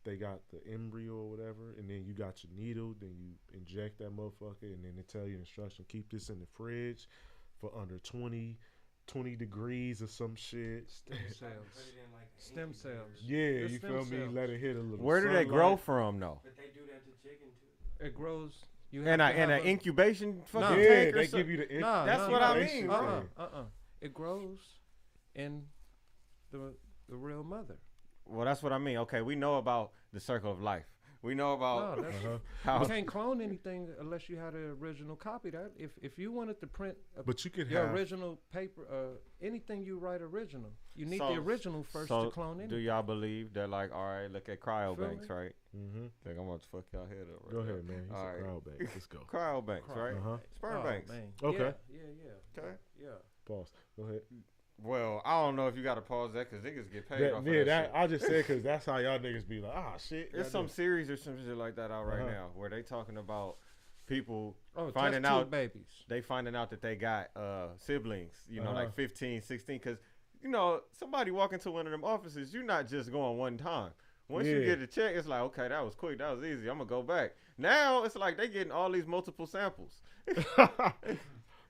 they got the embryo or whatever, and then you got your needle, then you inject that motherfucker, and then they tell you instruction, keep this in the fridge for under 20 degrees or some shit.
Stem cells. Stem cells.
Yeah,
The
you
stem
feel me?
cells.
Let it hit a little
Where do they
sunlight.
grow from though?
But they do that to chicken too.
It grows. You
And
have to
an
have a-
incubation fucking
Yeah,
tank or
they
something?
give you the
Nah,
That's what I
incubation
mean,
thing.
bro.
It grows in the real mother.
Well, that's what I mean. Okay, we know about the circle of life. We know about
No, that's,
how.
you can't clone anything unless you had an original copy. That if you wanted to print
But you can
your
have
original paper, anything you write original, you need
So-
the original first
so
to clone anything.
do y'all believe that, like, all right, look at cryobanks,
Feel
right?
Mm-hmm.
Like, I'm about to fuck y'all head up. Right
Go
now.
ahead, man. He's
All
a
right.
crowd bank. Let's go.
Cryobanks, right?
Uh-huh.
Sperm
Oh,
banks.
man.
Okay.
Yeah.
Okay.
Yeah.
Pause. Go ahead.
Well, I don't know if you got to pause that because niggas get paid off of that shit.
I just said because that's how y'all niggas be like, shit.
There's some
goddamn.
series or some shit like that out right
Uh-huh.
now where they talking about people
Oh,
finding
test tube
out
babies.
they finding out that they got siblings,
Uh-huh.
like 15, 16, because somebody walk into one of them offices, you're not just going one time. Once you
Yeah.
get a check, it's like, okay, that was quick, that was easy, I'm gonna go back. Now it's like they getting all these multiple samples.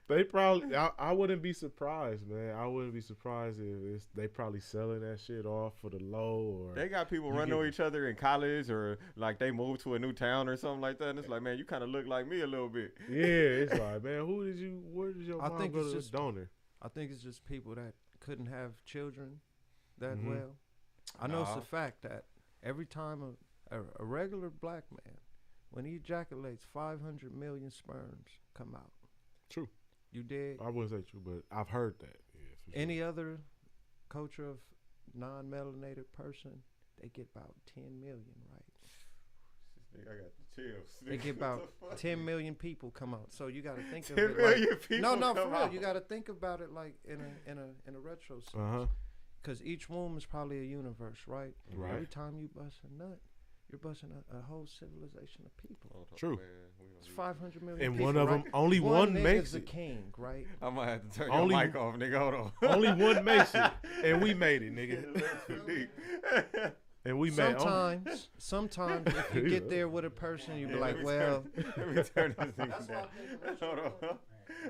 They probably. I wouldn't be surprised, man. I wouldn't be surprised if they probably selling that shit off for the low or.
They got people
You
running
get-
with each other in college or like they moved to a new town or something like that. And it's like, man, you kind of look like me a little bit.
Yeah, it's like, man, where did your
I
mom
think
go
it's
to
just-
the donor?
I think it's just people that couldn't have children that
Mhm.
well. I know it's
Nah.
a fact that every time a regular black man, when he ejaculates, 500 million sperms come out.
True.
You did.
I wouldn't say true, but I've heard that. Yeah, for sure.
Any other culture of non-melanated person, they get about 10 million, right?
I got the chills.
They get about 10 million people come out. So you got to think of
10
it
million
like,
people
no, for
come
real.
out.
You got to think about it like in a retro sense.
Uh-huh.
Because each womb is probably a universe, right?
Right.
Every time you bust a nut, you're busting a whole civilization of people.
Hold on,
True.
man. We
It's
gonna
500 million
And
people,
one of
right?
them, only one makes
nigga's a
it.
king, right?
I might have to turn
Only-
your mic off, nigga. Hold on.
Only one makes it, and we made it, nigga.
Too deep.
And we made.
Sometimes if you get there with a person, you be
Yeah,
like,
let me
well,
Let me turn this nigga down. Hold on.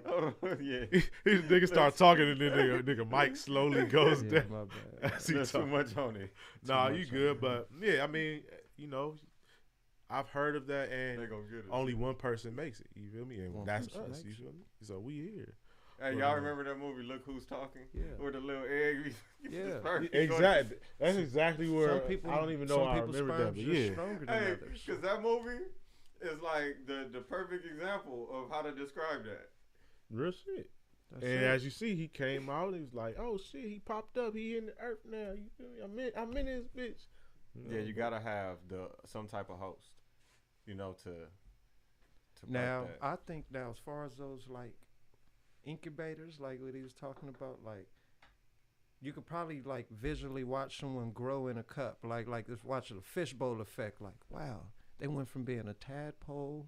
Hold on. Yeah.
These niggas start talking, and then nigga Mike slowly goes
yeah,
down.
my bad.
As he
That's too
talk.
much on it.
Nah,
much
you
on
good, but yeah, I mean, you know, I've heard of that,
They
and
gonna get it.
only one person makes it. You feel me? And
One
that's
person
us. You
makes
feel me? So we here.
Hey,
But,
y'all remember that movie? Look Who's Talking?
Yeah.
With the little egg.
Yeah.
Exactly. That's exactly where
Some people,
I don't even know
some
how I
people's
remember that,
sperms
but
are
yeah.
stronger than
Hey,
others.
because that movie is like the perfect example of how to describe that.
Real shit.
That's
And
it.
as you see, he came out. He was like, "Oh shit, he popped up. He in the earth now. You feel me? I'm in this bitch."
Yeah, you gotta have some type of host, you know, to
Now,
birth that.
I think now, as far as those like incubators, like what he was talking about, like you could probably like visually watch someone grow in a cup, like just watch the fishbowl effect. Like, wow, they went from being a tadpole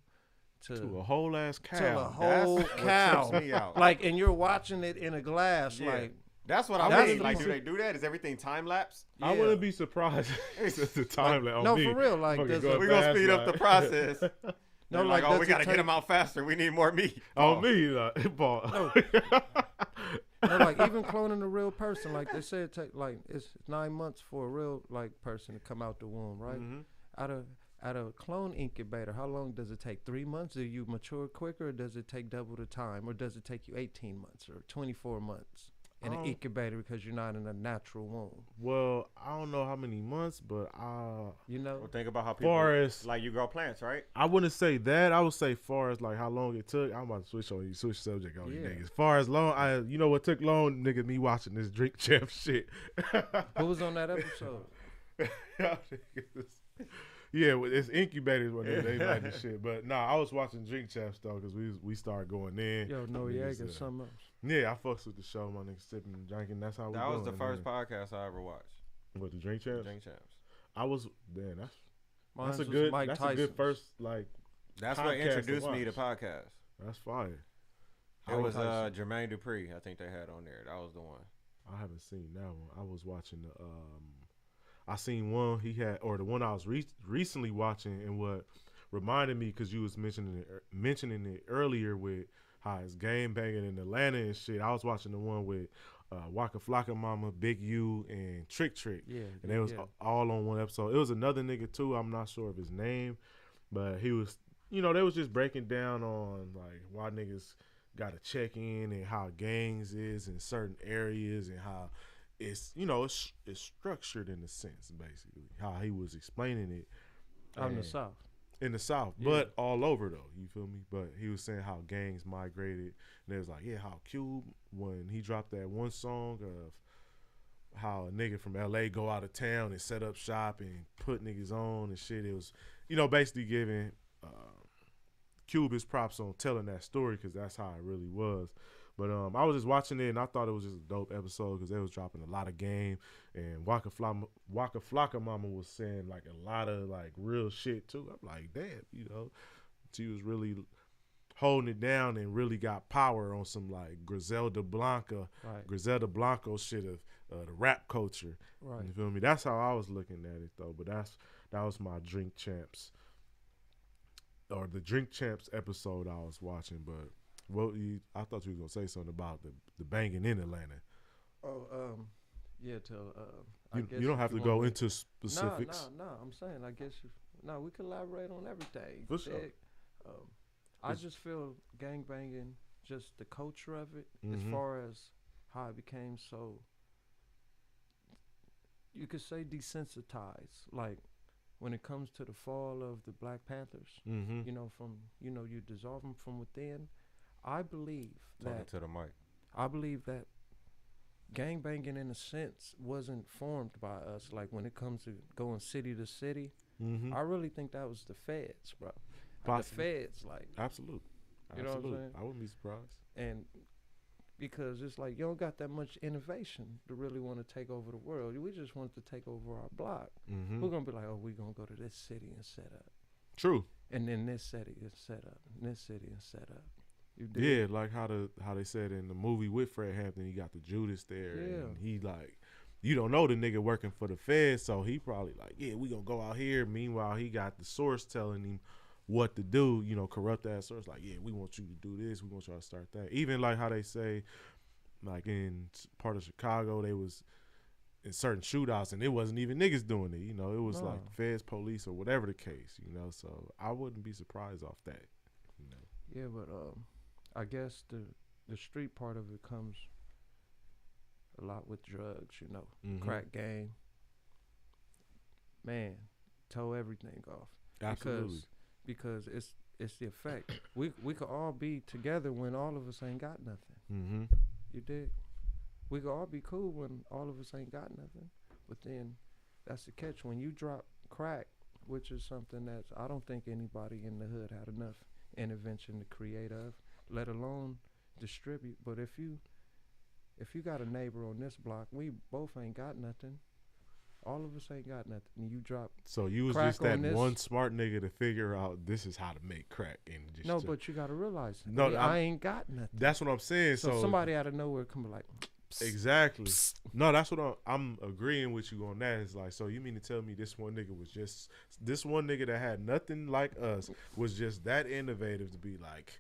To a whole ass cow.
to a whole
That's what
cow.
trips me out.
Like, and you're watching it in a glass,
Yeah.
like.
That's what I
That's
mean.
the
Like,
piece
do
of-
they do that? Is everything time lapse?
I
Yeah.
wouldn't be surprised. It's the time on
No,
me.
for real. Like,
Fucking
there's
go
a,
We're gonna
fast,
speed up the
like-
process.
no,
They're
like,
oh, we
does it
gotta get
take-
them out faster. We need more meat.
On me, ball.
No. No, like even cloning a real person, like they say, it take like it's 9 months for a real like person to come out the womb, right?
Mhm.
Out of clone incubator, how long does it take? 3 months? Do you mature quicker, or does it take double the time, or does it take you 18 months or 24 months in an incubator because you're not in a natural womb?
Well, I don't know how many months, but
You know,
Well, think about how people
far as
like you grow plants, right?
I wouldn't say that. I would say far as like how long it took. I'm about to switch subject on you
Yeah.
niggas. Far as long, you know what took long, nigga? Me watching this Drink Champ shit.
who was on that episode?
Y'all niggas. Yeah, well, it's incubators when they like this shit. But nah, I was watching Drink Champs though because we started going in.
Yo,
Niggas,
Noriega, something else.
Yeah, I fucks with the show, my niggas sipping and drinking. That's how we
That was the
doing,
first
man.
podcast I ever watched.
What, the Drink Champs?
Drink Champs.
I was damn. That's
Mine's
a
was
good.
Mike
That's a good
Tyson's.
first like.
That's
Podcast
what
to
introduced me to
watch.
podcasts.
That's fire.
It was
Tyson.
Jermaine Dupri. I think they had on there. That was the one.
I haven't seen that one. I was watching the. I seen one he had, or the one I was recently watching, and what reminded me because you was mentioning it earlier with how it's game banging in Atlanta and shit. I was watching the one with Waka Flocka Mama, Big U, and Trick Trick.
Yeah,
And they was all on one episode. It was another nigga too. I'm not sure of his name, but he was, they was just breaking down on like why niggas got to check in and how gangs is in certain areas and how it's, it's structured in a sense, basically. How he was explaining it.
out in the
And-
South.
in the South,
Yeah.
but all over though. You feel me? But he was saying how gangs migrated, and it was like, yeah, how Cube when he dropped that one song of how a nigga from LA go out of town and set up shop and put niggas on and shit. It was, basically giving Cube his props on telling that story because that's how it really was. But I was just watching it and I thought it was just a dope episode because they was dropping a lot of game, and Waka Flocka Mama was saying like a lot of like real shit too. I'm like, damn, she was really holding it down and really got power on some like Griselda Blanco shit of the rap culture.
Right.
You feel me? That's how I was looking at it though. But that was my Drink Champs, or the Drink Champs episode I was watching. But I thought you was gonna say something about the banging in Atlanta.
Oh, yeah.
You don't have to go into specifics.
No. I'm saying, I guess we could elaborate on everything.
For sure.
Dig? I just feel gangbanging, just the culture of it, as
Mhm.
far as how it became so, you could say desensitized. Like when it comes to the fall of the Black Panthers,
Mm-hmm.
you dissolve them from within. I believe
Talking
that
to the mic.
gangbanging in a sense wasn't formed by us. Like when it comes to going city to city,
Mm-hmm.
I really think that was the feds, bro.
Possibly.
The feds, like,
Absolute.
You know what I'm
Absolute.
saying?
I wouldn't be surprised.
and because it's like you don't got that much innovation to really want to take over the world. We just want to take over our block.
Mm-hmm.
We're gonna be like, oh, we're gonna go to this city and set up,
True.
and then this city is set up, and this city is set up. You dig?
Yeah, like how they said in the movie with Fred Hampton, he got the Judas there,
Yeah.
and he like, you don't know the nigga working for the Fed, so he probably like, yeah, we gonna go out here. Meanwhile, he got the source telling him what to do, you know, corrupt ass source, like, yeah, we want you to do this, we want y'all to start that. Even like how they say, like in part of Chicago, they was in certain shootouts, and it wasn't even niggas doing it, you know, it was
No.
like feds, police, or whatever the case, you know. So I wouldn't be surprised off that, you know.
Yeah, but I guess the street part of it comes a lot with drugs, you know,
Mhm.
crack game. Man, toe everything off.
Absolutely.
Because it's the effect. we could all be together when all of us ain't got nothing.
Mm-hmm.
You dig? We could all be cool when all of us ain't got nothing. But then that's the catch. When you drop crack, which is something that I don't think anybody in the hood had enough intervention to create of, let alone distribute. But if you got a neighbor on this block, we both ain't got nothing. All of us ain't got nothing. And you drop
So you was
crack
just that
on this.
one smart nigga to figure out this is how to make crack, and just
no,
to-
but you gotta realize
No,
I ain't got nothing.
that's what I'm saying.
So
So
somebody out of nowhere come be like,
exactly. No, that's what I'm agreeing with you on. That is like, so you mean to tell me this one nigga was just this one nigga that had nothing like us was just that innovative to be like,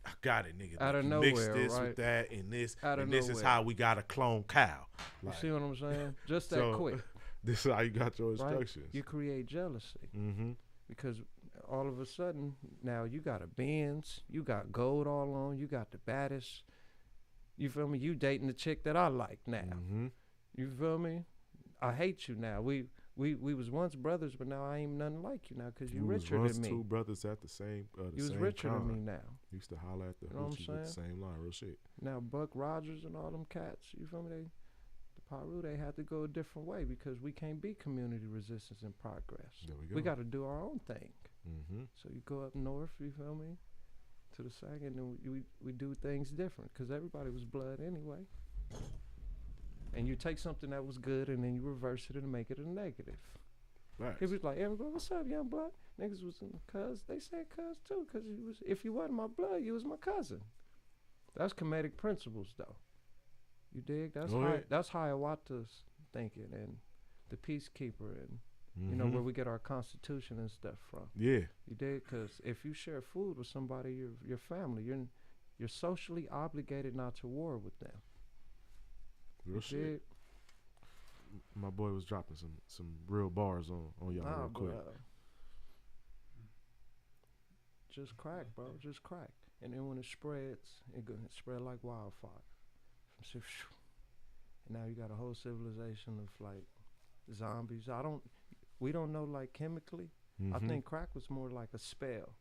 I got it, nigga.
Out of
You mix
nowhere,
this
right?
with that and this,
Out of
and this is
nowhere.
how we got to clone cow.
you
Like,
see what I'm saying? Just that
so,
quick.
This is how you got your
Right?
instructions.
You create jealousy
Mm-hmm.
because all of a sudden now you got a Benz, you got gold all on, you got the baddest. You feel me? You dating the chick that I like now.
Mm-hmm.
You feel me? I hate you now. We was once brothers, but now I ain't nothing like you now because you richer
was
than me.
two brothers at the same. The
You was
same
richer
con.
than me now.
Used to holler at the
You know what I'm
hoochie with the
saying?
same line. Real shit.
Now Buck Rogers and all them cats, you feel me? The Paru, they had to go a different way because we can't be community resistance and progress.
There we go.
We got to do our own thing.
Mm-hmm.
So you go up north, you feel me, to the SAG, and then we do things different because everybody was blood anyway. And you take something that was good and then you reverse it and make it a negative.
Right.
It was like, everybody, what's up, young blood? Niggas was in cuz. They said cuz too, because if you wasn't my blood, you was my cousin. That's comedic principles, though. You dig? That's
Go ahead.
that's Hiawatha's thinking and the peacekeeper and you know
Mhm.
where we get our constitution and stuff from.
Yeah.
You dig? Because if you share food with somebody, your family, you're socially obligated not to war with them.
Real
You
shit.
dig?
My boy was dropping some real bars on y'all
Nah,
real quick.
bruh. Just crack, bro. Just crack. And then when it spreads, it gonna spread like wildfire. And now you got a whole civilization of like zombies. We don't know like chemically. I
Mhm.
think crack was more like a spell.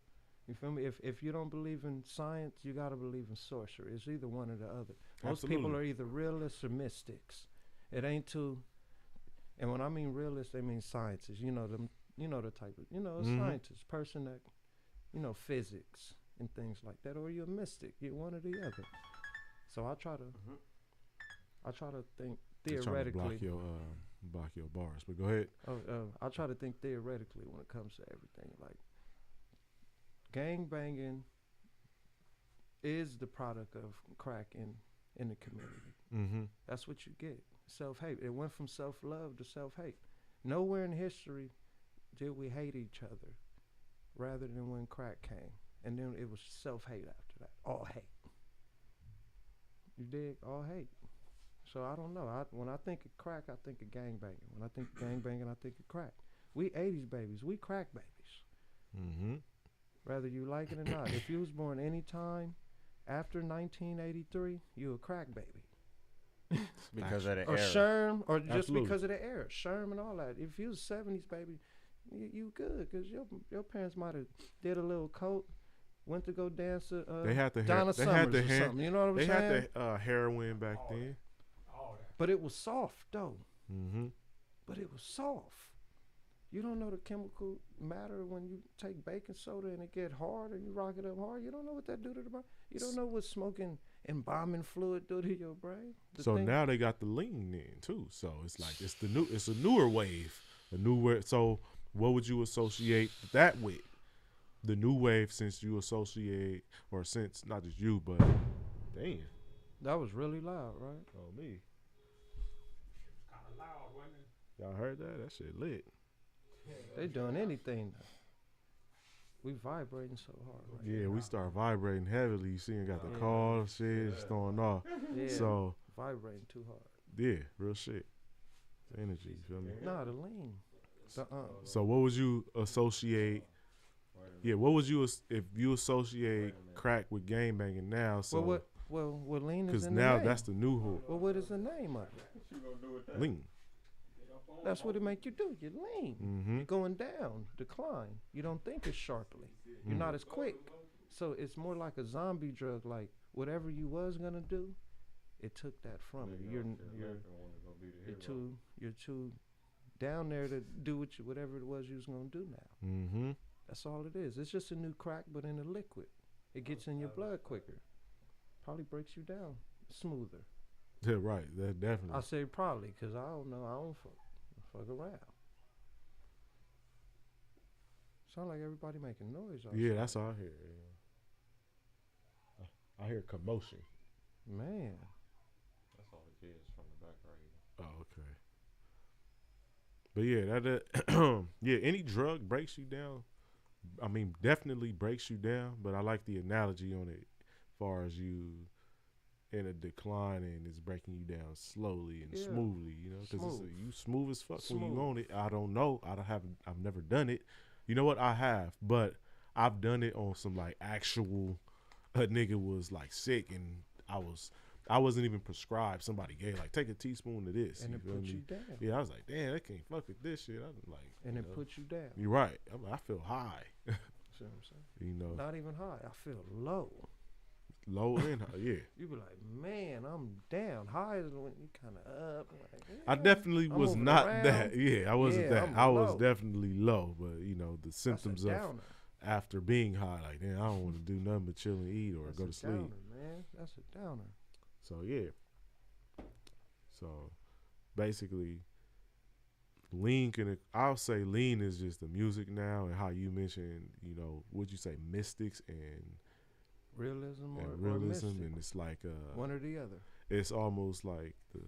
You feel me? If you don't believe in science, you gotta believe in sorcery. It's either one or the other. Most people
Absolutely.
are either realists or mystics. It ain't too. And when I mean realist, they mean scientists. You know them. You know the type of. You know, a
Mhm.
scientist, person that, you know, physics and things like that. Or you're a mystic. You're one or the other. So I try to. I try to think
Just trying to
theoretically.
block your bars. But go ahead.
I try to think theoretically when it comes to everything. Like, gang banging is the product of crack in the community.
Mm-hmm.
That's what you get. Self-hate. It went from self-love to self-hate. Nowhere in history did we hate each other rather than when crack came. And then it was self-hate after that. All hate. You dig? All hate. So I don't know. When I think of crack, I think of gangbanging. When I think of gangbanging, I think of crack. We 80s babies. We crack babies.
Mm-hmm.
Whether you like it or not. If you was born any time after 1983, you a crack baby.
Because of the
Or
era.
Sherm, or just
Absolutely.
because of the era. Sherm and all that. If you was 70s baby, you good. Because your parents might have did a little coat, went to go dance to
They had the
Donna
they
Summers
had the
or something. You know what I'm
they
saying?
had the heroin back then.
But it was soft, though.
Mm-hmm.
But it was soft. You don't know the chemical matter when you take baking soda and it get hard and you rock it up hard. You don't know what that do to the brain. You don't know what smoking embalming fluid do to your brain.
So now they got the lean in too. So it's like it's a newer wave, a newer. So what would you associate that with? The new wave, since you associate, or since not just you, but damn,
that was really loud, right?
oh me,
Kind of loud, wasn't it?
y'all heard that? That shit lit.
They doing anything now. We vibrating so hard right
Yeah, we start vibrating heavily. You see, I got the call, shit, it's throwing off.
now. Yeah,
So
vibrating too hard.
yeah, real shit. Energy, you feel me?
Nah, the lean. The
So what would you associate? Yeah, what would you if you associate crack with gangbanging now? So
what lean is
because
in the
now
name?
that's the new hook.
Well, what is the name of it?
Lean.
That's what it make you do. You lean.
Mm-hmm.
You're going down, decline. You don't think as sharply. You're not as quick. So it's more like a zombie drug. Like whatever you was gonna do, it took that from you. You're too down there to do whatever it was you was gonna do now.
Mm-hmm.
That's all it is. It's just a new crack, but in a liquid. It gets in your blood quicker. Probably breaks you down smoother.
Yeah, right. That definitely.
I say probably because I don't know. I don't fuck around. Sound like everybody making noise.
Yeah, that's all I hear. Yeah. I hear commotion.
Man.
That's all the kids from the back right here.
Oh, okay. But yeah, that yeah, any drug breaks you down. I mean, definitely breaks you down. But I like the analogy on it, as far as you in a decline and it's breaking you down slowly and smoothly. You know, because you smooth as fuck when you own it. I don't know. I've never done it. You know what? I have, but I've done it on some like actual. A nigga was like sick and I wasn't even prescribed. Somebody gave like, take a teaspoon of this,
And it
feel
put
me?
you down.
Yeah, I was like, damn, I can't fuck with this shit. I was like,
And it put you down.
you're right. I feel high.
See what I'm saying?
You know,
Not even high. I feel low.
low and high. Yeah,
You be like, man, I'm down. High is when you kind of up. Like,
I definitely
I'm
was
moving
not
around.
that. Yeah, I wasn't
Yeah,
that.
I'm
I was
low.
definitely low, but you know, the
that's a
symptoms of
downer.
after being high, like, damn, I don't want to do nothing but chill and eat or
That's
go
a
to sleep.
downer, man. That's a downer.
So yeah. So basically, I'll say lean is just the music now, and how you mentioned, you know, what'd you say, mystics and
Realism or
realism,
mystic.
and it's like
One or the other.
it's almost like the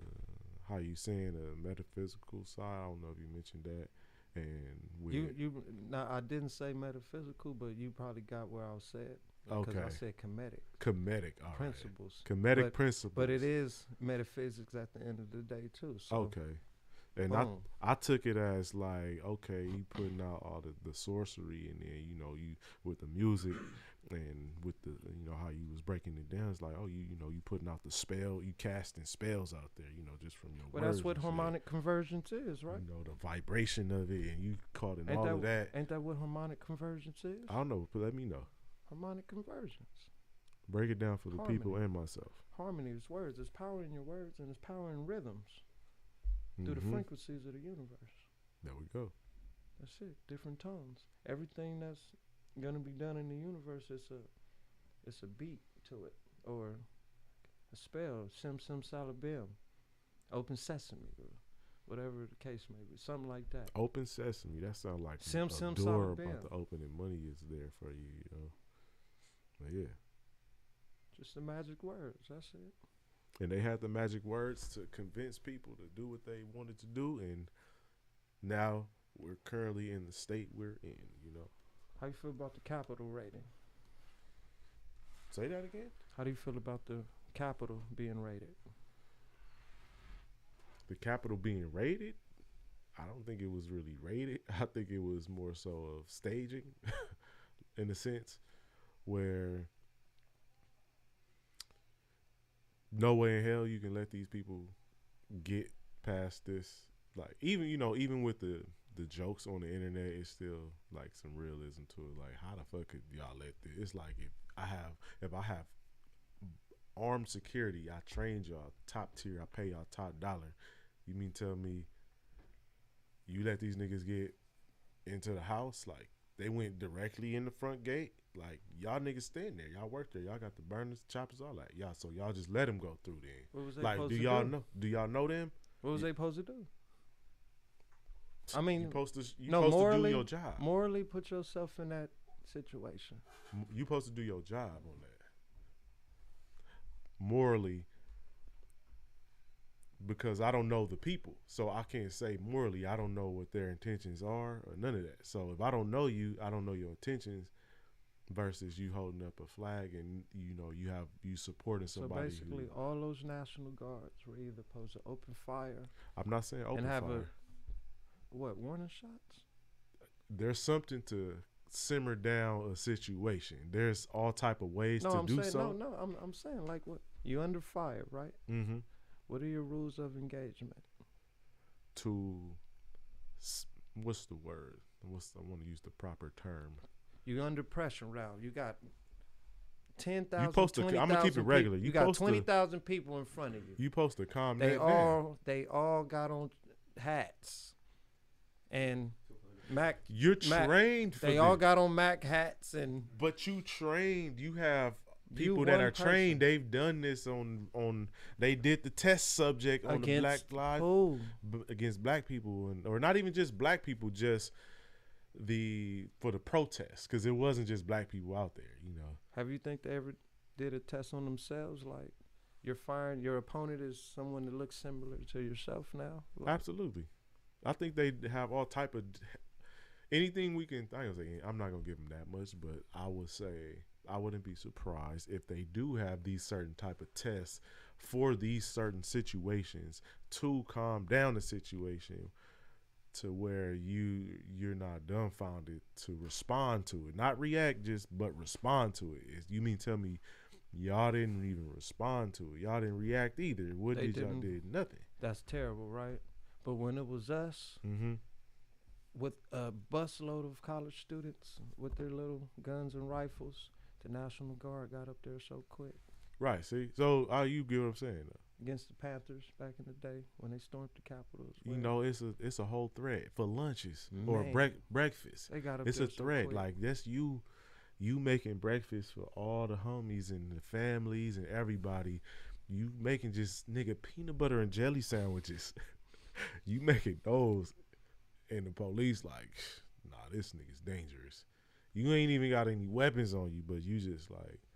how you saying the metaphysical side. I don't know if you mentioned that, and with
You now I didn't say metaphysical, but you probably got where I was said. Because I
Okay.
said comedic
comedic, all right,
principles.
comedic
But-
principles.
But it is metaphysics at the end of the day too. So
Okay. And
boom.
I took it as like, okay, you putting out all the sorcery, and then, you know, you with the music and with the, you know, how you was breaking it down. It's like, oh, you know, you putting out the spell, you casting spells out there, you know, just from your
Well,
words.
that's what
and shit.
harmonic convergence is, right?
You know, the vibration of it, and you caught in
Ain't
all
that,
of that.
ain't that what harmonic convergence is?
I don't know, but let me know.
Harmonic convergence.
Break it down for the people
Harmony.
and myself.
Harmony is words. There's power in your words, and there's power in rhythms through the
Mhm.
frequencies of the universe.
There we go.
That's it. Different tones. Everything that's gonna be done in the universe is it's a beat to it, or a spell. Sim sim salabim, open sesame, or whatever the case may be. Something like that.
Open sesame. That sounds like
Sim
a
sim
door
salabim.
about to open, and money is there for you. You know. But yeah.
Just the magic words. That's it.
And they had the magic words to convince people to do what they wanted to do, and now we're currently in the state we're in, you know.
How you feel about the capital rating?
Say that again?
How do you feel about the capital being rated?
The Capitol being raided? I don't think it was really raided. I think it was more so of staging in a sense, where no way in hell you can let these people get past this. Like, even, you know, even with the jokes on the internet, it's still like some realism to it. Like, how the fuck could y'all let this? It's like, if I have armed security, I trained y'all top tier, I pay y'all top dollar. You mean tell me you let these niggas get into the house, like they went directly in the front gate. Like y'all niggas stand there, y'all work there, y'all got the burners, choppers, all that. Y'all, so y'all just let them go through then.
What was they
Like,
supposed
do
to
y'all
do?
know? Do y'all know them?
What was they supposed to do? I mean,
You supposed to
morally,
do your job.
Morally, put yourself in that situation.
You supposed to do your job on that. Morally, because I don't know the people, so I can't say morally. I don't know what their intentions are or none of that. So if I don't know you, I don't know your intentions. Versus you holding up a flag and you supporting somebody.
So basically, all those National Guards were either supposed to open fire.
I'm not saying open
and have
fire.
Warning shots?
There's something to simmer down a situation. There's all type of ways to do so.
I'm saying like what you under fire, right?
Mm-hmm.
What are your rules of engagement?
What's the word? I want to use the proper term.
You under pressure now. You got 10,000.
I'm gonna keep it regular.
You got 20,000 people in front of you.
You supposed to calm
they
that
all
down.
They all got on hats, and Mac.
You're trained for
They all got on Mac hats and.
But you trained. You have people that are trained. They've done this on. They did the test subject on the Black Lives against black people, or not even just black people, just for the protests, because it wasn't just black people out there.
Have you think they ever did a test on themselves? Like your opponent is someone that looks similar to yourself now. Like,
absolutely. I think they have all type of anything we can. I'm not gonna give them that much, but I would say I wouldn't be surprised if they do have these certain type of tests for these certain situations to calm down the situation to where you're not dumbfounded to respond to it, not react, but respond to it. You mean tell me y'all didn't even respond to it? Y'all didn't react either. What did y'all did? Nothing.
That's terrible, right? But when it was us, with a busload of college students with their little guns and rifles, the National Guard got up there so quick.
Right. See, so you get what I'm saying though.
Against the Panthers back in the day when they stormed the Capitol.
It's a whole threat for lunches or breakfast.
They got up
it's
there
a threat.
So
like that's you making breakfast for all the homies and the families and everybody. You making just nigga peanut butter and jelly sandwiches. You making those, and the police like, nah, this nigga's dangerous. You ain't even got any weapons on you, but you just like.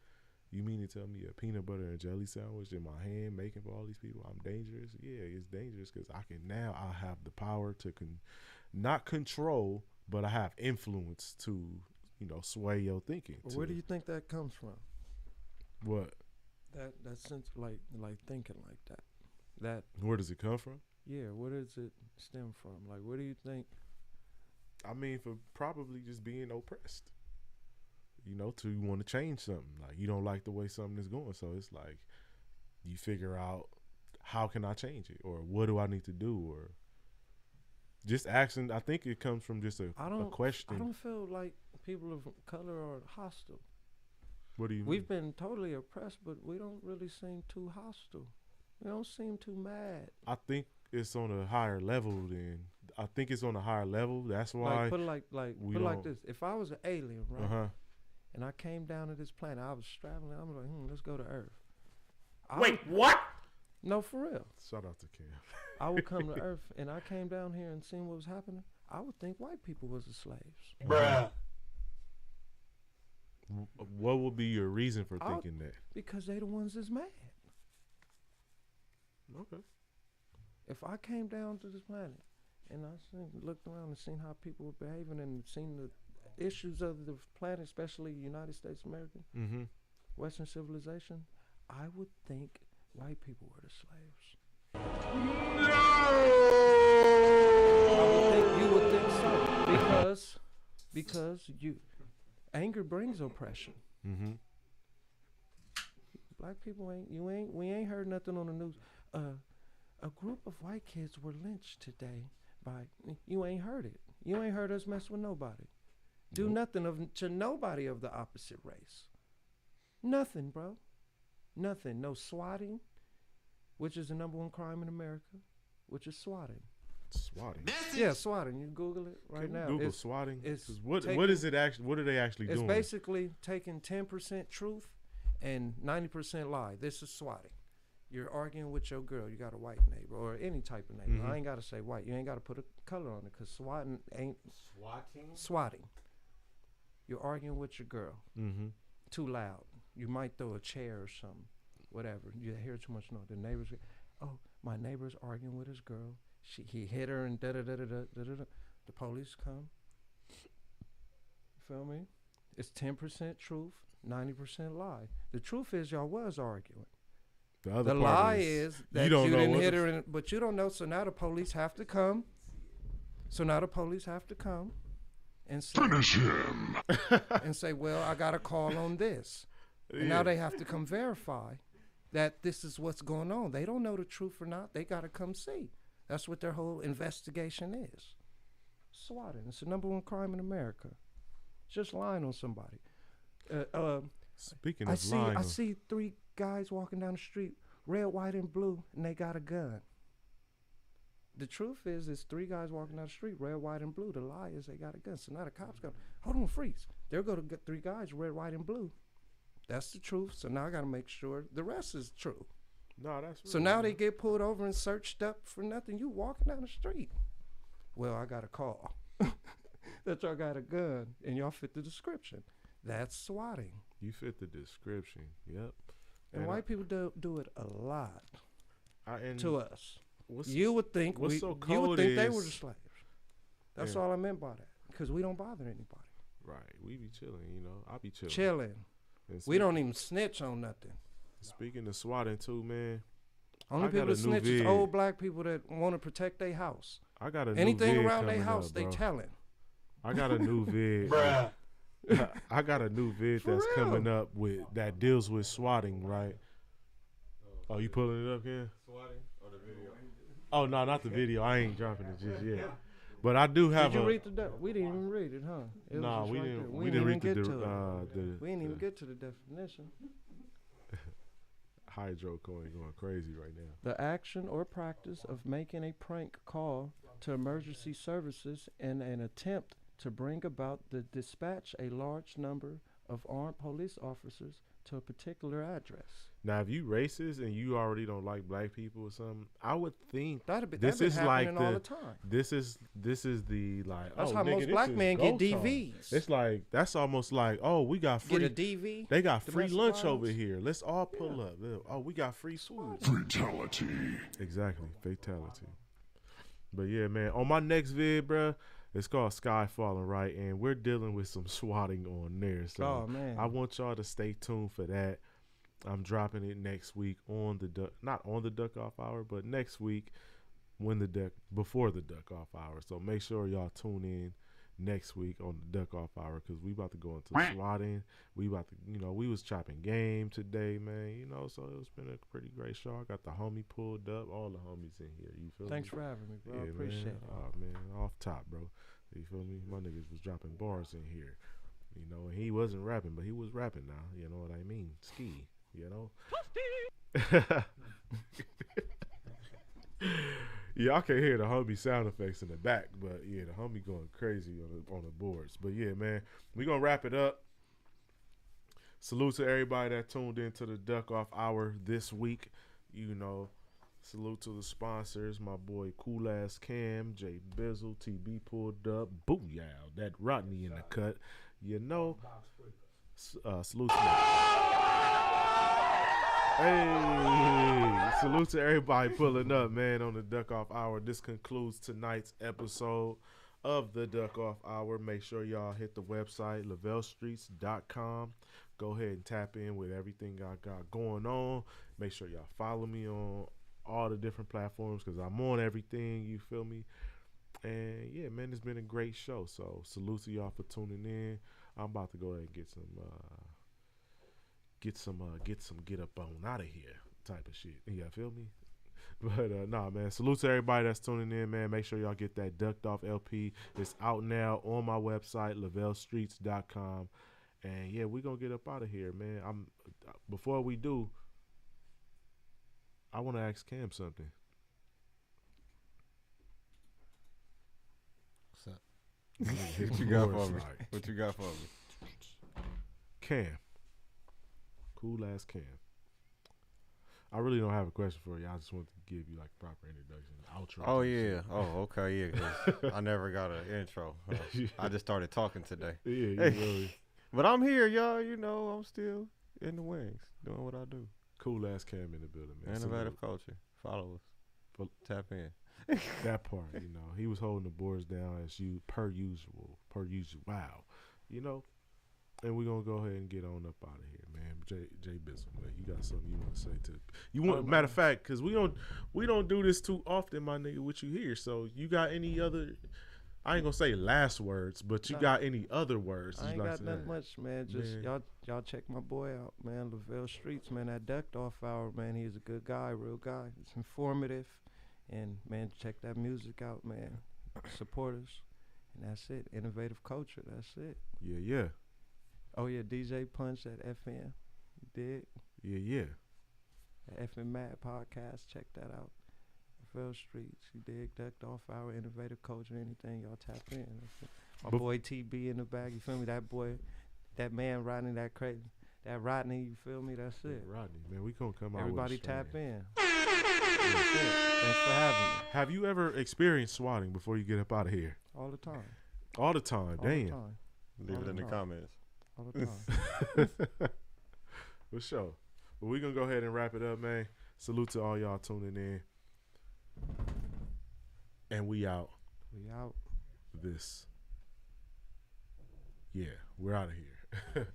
You mean to tell me a peanut butter and jelly sandwich in my hand making for all these people, I'm dangerous? Yeah, it's dangerous because I have the power to not control, but I have influence to, sway your thinking.
Where do you think that comes from?
What?
That sense, like thinking like that. That.
Where does it come from?
Yeah, where does it stem from? Like, where do you think?
I mean, for probably just being oppressed. To want to change something. Like, you don't like the way something is going. So it's like, you figure out, how can I change it? Or what do I need to do? Or just asking. I think it comes from just a question.
I don't feel like people of color are hostile.
What do you mean?
We've been totally oppressed, but we don't really seem too hostile. We don't seem too mad.
I think it's on a higher level That's why.
Like, put it like this. If I was an alien, right? And I came down to this planet. I was traveling. I'm like, let's go to Earth.
Wait, what?
No, for real.
Shout out to Cam.
I would come to Earth, and I came down here and seen what was happening. I would think white people was the slaves.
Bruh.
What would be your reason for thinking that?
Because they the ones that's mad.
Okay.
If I came down to this planet, and I looked around and seen how people were behaving and seen the issues of the planet, especially United States American, Western civilization, I would think white people were the slaves. No! You would think so. Because anger brings oppression. Black people we ain't heard nothing on the news. A group of white kids were lynched today you ain't heard it. You ain't heard us mess with nobody. Do nothing to nobody of the opposite race. Nothing, bro. Nothing. No swatting, which is the #1 crime in America, which is swatting.
Swatting.
Yeah, swatting. You Google it right
Can we
now.
Google
It's
swatting?
it's
'Cause what
taking-
is it actually? What are they actually
It's
doing?
basically taking 10% truth and 90% lie. This is swatting. You're arguing with your girl. You got a white neighbor or any type of neighbor.
Mhm.
I ain't got to say white. You ain't got to put a color on it because swatting ain't
Swatting?
swatting. You're arguing with your girl.
Mm-hmm.
Too loud. You might throw a chair or something. Whatever. You hear too much noise. The neighbors, oh, my neighbor's arguing with his girl. He hit her and da-da-da-da-da-da-da. The police come. You feel me? It's 10% truth, 90% lie. The truth is y'all was arguing.
The other
The
part
lie is that you
don't know
didn't
what
hit
the
her, but you don't know. So now the police have to come. And say,
Finish him.
and say, well, I got a call on this. And now they have to come verify that this is what's going on. They don't know the truth or not. They got to come see. That's what their whole investigation is. Swatting. It's the number one crime in America. Just lying on somebody.
Speaking
I
of lying,
see 3 guys walking down the street, red, white, and blue, and they got a gun. The truth is, it's 3 guys walking down the street, red, white, and blue. The lie is they got a gun. So now the cops go, hold on, freeze. They're going to get 3 guys, red, white, and blue. That's the truth. So now I got to make sure the rest is true.
no, that's
So now they get pulled over and searched up for nothing. You walking down the street. Well, I got a call that y'all got a gun and y'all fit the description. That's swatting.
You fit the description. Yep.
And white people do it a lot
and
to us.
what's
You would think
what's
we,
so
you would
cold
think they were
is-
the slaves. That's
Yeah.
all I meant by that. Because we don't bother anybody.
right? We be chilling, you know. I be chilling.
Chilling.
And
We don't even snitch on nothing.
Speaking of swatting too, man.
Only
I got
people that
a new
snitch is
vid.
old black people that want to protect their house.
I got a
Anything
new vid
around their
coming
house,
up,
they
bro.
telling.
I got a new vid.
Bruh.
I got a new vid
For
that's
real.
coming up with that deals with swatting, right? Oh, you pulling it up here?
Swatting or the video?
Oh no, not the video. I ain't dropping it just yet. But I do have
Did you
a.
read we didn't even read it, huh? It was
Nah,
just
we
right
didn't.
there.
We didn't read
even
the
get to it.
the
We didn't even get to the definition.
hydrocoin going crazy right now.
The action or practice of making a prank call to emergency services in an attempt to bring about the dispatch a large number of armed police officers to a particular address.
Now, if you racist and you already don't like black people or something, I would think
That'd be
this
been
is
happening
like
all
the-
the time.
this is the like.
That's
oh,
how
nigga,
most
this
black
is
men get
go time.
DVs.
It's like that's almost like, oh, we got free.
Get a DV.
They got free
domestic
lunch over
violence.
here. Let's all pull up. Oh, we got free food.
Fatality.
Exactly, fatality. But yeah, man, on my next vid, bruh, it's called Sky Falling, right? And we're dealing with some swatting on there. So
Oh man.
I want y'all to stay tuned for that. I'm dropping it next week on the not on the duck off hour, but next week before the duck off hour. So make sure y'all tune in next week on the duck off hour because we about to go into swatting. We about to, we was chopping game today, man. So it's been a pretty great show. I got the homie pulled up, all the homies in here. You feel
Thanks
me?
for having me, bro. I
Yeah,
appreciate
man.
it.
Oh man, off top, bro. You feel me? My niggas was dropping bars in here. And he wasn't rapping, but he was rapping now. You know what I mean? Ski. Yeah, I can hear the homie sound effects in the back, but yeah, the homie going crazy on the boards. But yeah, man, we gonna wrap it up. Salute to everybody that tuned into the Duck Off Hour this week. Salute to the sponsors, my boy Cool Ass Cam, J Bizzle, TB pulled up, Booyah, that Rodney in the cut. Salute to Hey, salute to everybody pulling up, man, on the Duck Off Hour. This concludes tonight's episode of the Duck Off Hour. Make sure y'all hit the website, lavellstreets.com. Go ahead and tap in with everything I got going on. Make sure y'all follow me on all the different platforms because I'm on everything, you feel me? And yeah, man, it's been a great show. So salute to y'all for tuning in. I'm about to go ahead and get up on out of here type of shit. Yeah, feel me? But nah, man, salute to everybody that's tuning in, man. Make sure y'all get that Ducked Off LP. It's out now on my website, lavellstreets.com. And yeah, we gonna get up out of here, man. Before we do, I want to ask Cam something.
What you got for me? What you got for me?
Cam. Cool ass Cam. I really don't have a question for you. I just want to give you like a proper introduction. Outro.
Oh yeah. Oh okay. Yeah. 'Cause I never got an intro. I just started talking today.
Yeah, you
Hey.
really
But I'm here, y'all. You know, I'm still in the wings doing what I do.
cool ass Cam in the building, man.
Innovative culture. Follow us. Tap in.
That part, you know, he was holding the boards down as per usual. Wow, you know. And we're gonna go ahead and get on up out of here, man. Jay Bizzle, man, you got something you want to say to? You want? Matter of fact, because we don't do this too often, my nigga. What you hear? So you got any other? I ain't gonna say last words, but you got any other words?
I ain't
like
got nothing much, man. Just y'all check my boy out, man. Lavell Streets, man. That ducked off hour, man. He's a good guy, real guy. It's informative, and man, check that music out, man. Support us, and that's it. Innovative culture. That's it.
Yeah.
Oh yeah, DJ Punch at FM. You dig?
Yeah.
At FM Mad Podcast. Check that out. Lavell Streets. You dig? Ducked off our innovative culture. Anything y'all tap in. My boy TB in the back. You feel me? That boy, that man Rodney, that crazy. That Rodney, you feel me? That's it.
Rodney, man, we gonna come out.
Everybody
with a
tap
strain.
in. That's it. Thanks for having me.
Have you ever experienced swatting before you get up out of here?
All the time.
All the time.
All
Damn.
the time.
Leave it in the comments.
All the time.
For sure. But we're going to go ahead and wrap it up, man. Salute to all y'all tuning in. And we out.
We out.
This. Yeah, we're out of here.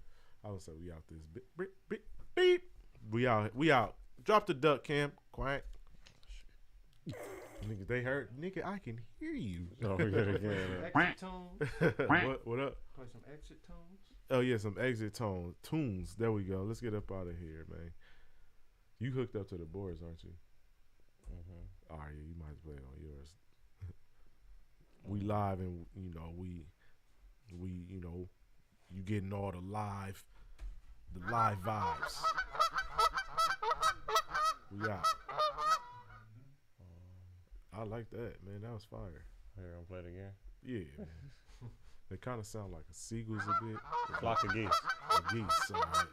I would say we out this. Beep, beep, beep. We out. We out. Drop the duck, Cam. Quack. Nigga, they heard. Nigga, I can hear you.
Oh, we got again.
Exit tunes.
What up?
Play some exit tunes.
Oh, yeah, some exit tunes. There we go. Let's get up out of here, man. You hooked up to the boards, aren't you?
Mm-hmm.
All right, yeah, you might as well play on yours. We live and, you know, we, you know, you getting all the live vibes. We out. I like that, man. That was fire.
Here, I'm play it again.
Yeah, man. They kind of sound like a seagulls a bit.
Flock of geese.
A geese, all right.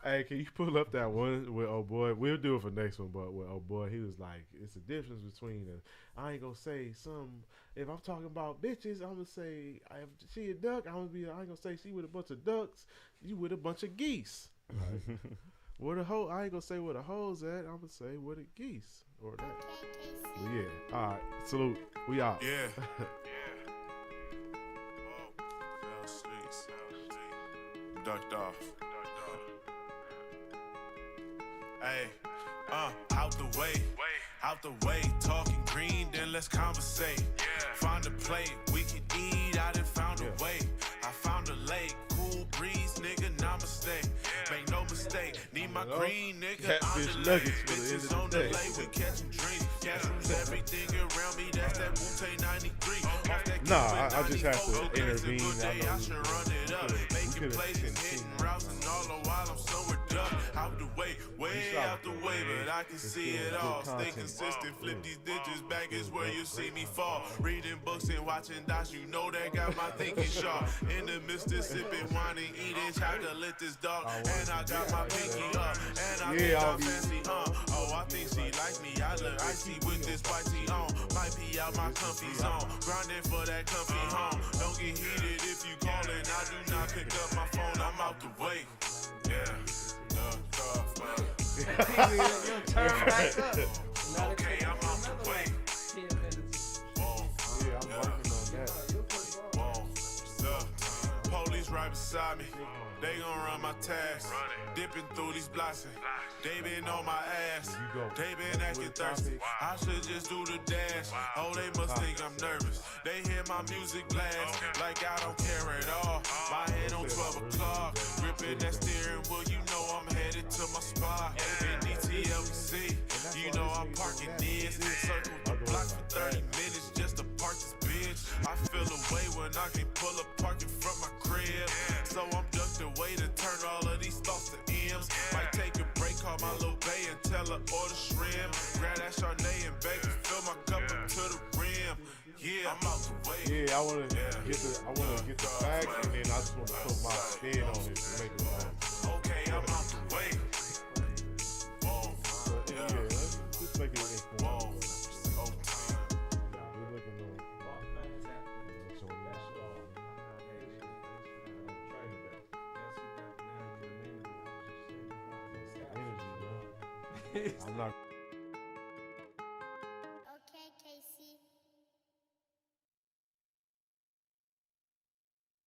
Hey, can you pull up that one with oh boy? We'll do it for next one, but with oh boy, he was like, it's a difference between I ain't gonna say some. If I'm talking about bitches, I'm gonna say if she a duck. I ain't gonna say she with a bunch of ducks. You with a bunch of geese. Right? Where the hoe? I ain't gonna say where the hoes at. I'm gonna say where the geese or that. But yeah. All right. Salute. We out.
Yeah. Fell asleep. Ducked off. Hey, out the way, talking green, then let's conversate. Find a plate, we can eat, I done found a way. I found a lake, cool breeze, nigga, namaste. Make no mistake, need my green, nigga, on
Catfish
the lake.
nuggets for the end
Bitches
of
on
the
the
day.
lake, we catching dreams. Cashews, everything around me, that's that Wu-Tang 93. Off that
Nah, I
Cuban
just have to
94,
intervene.
good
I
day,
know
I should run it up. Making plays and hitting routes and all the while I'm somewhere duck. Out the way out the way, but I can see it all. Stay consistent, flip these digits back is where you see me fall. Reading books and watching docs, you know that got my thinking sharp. In the midst of sipping wine and eating chocolate, this dog. And I got my pinky up, and I think I'm fancy, Oh, I think she like me, I look icy with this white tee on. Might be out my comfy zone, grinding for that comfy home. Don't get heated if you callin', I do not pick up my phone, I'm out the way. Yeah.
Turn back up.
Okay, I'm out the way.
Yeah, I'm working on that.
Police right beside me. They gon' run my task. Dipping through these blocks. They been on my ass. They been acting thirsty. I should just do the dash. Oh, they must think I'm nervous. They hear my music blast like I don't care at all. My head on 12 o'clock. Gripping that steering wheel, you know I'm headed to my spot. In DTLC, you know I'm parking this. Circle the block for 30 minutes just to park this bitch. I feel away when I can pull up parking from my crib. So I'm ducked away to turn all of these thoughts to M's. Might take a break, call my little bae and tell her order shrimp. Grab that Chardonnay and baby, fill my cup up to the rim. Yeah, I'm out the way.
Yeah, I wanna get the facts, and then I just wanna put my spin on it to make it nice.
Okay, I'm out the way. Whoa,
But yeah, let's just make it informal.
whoa, oh time.
We're looking on. I'm not.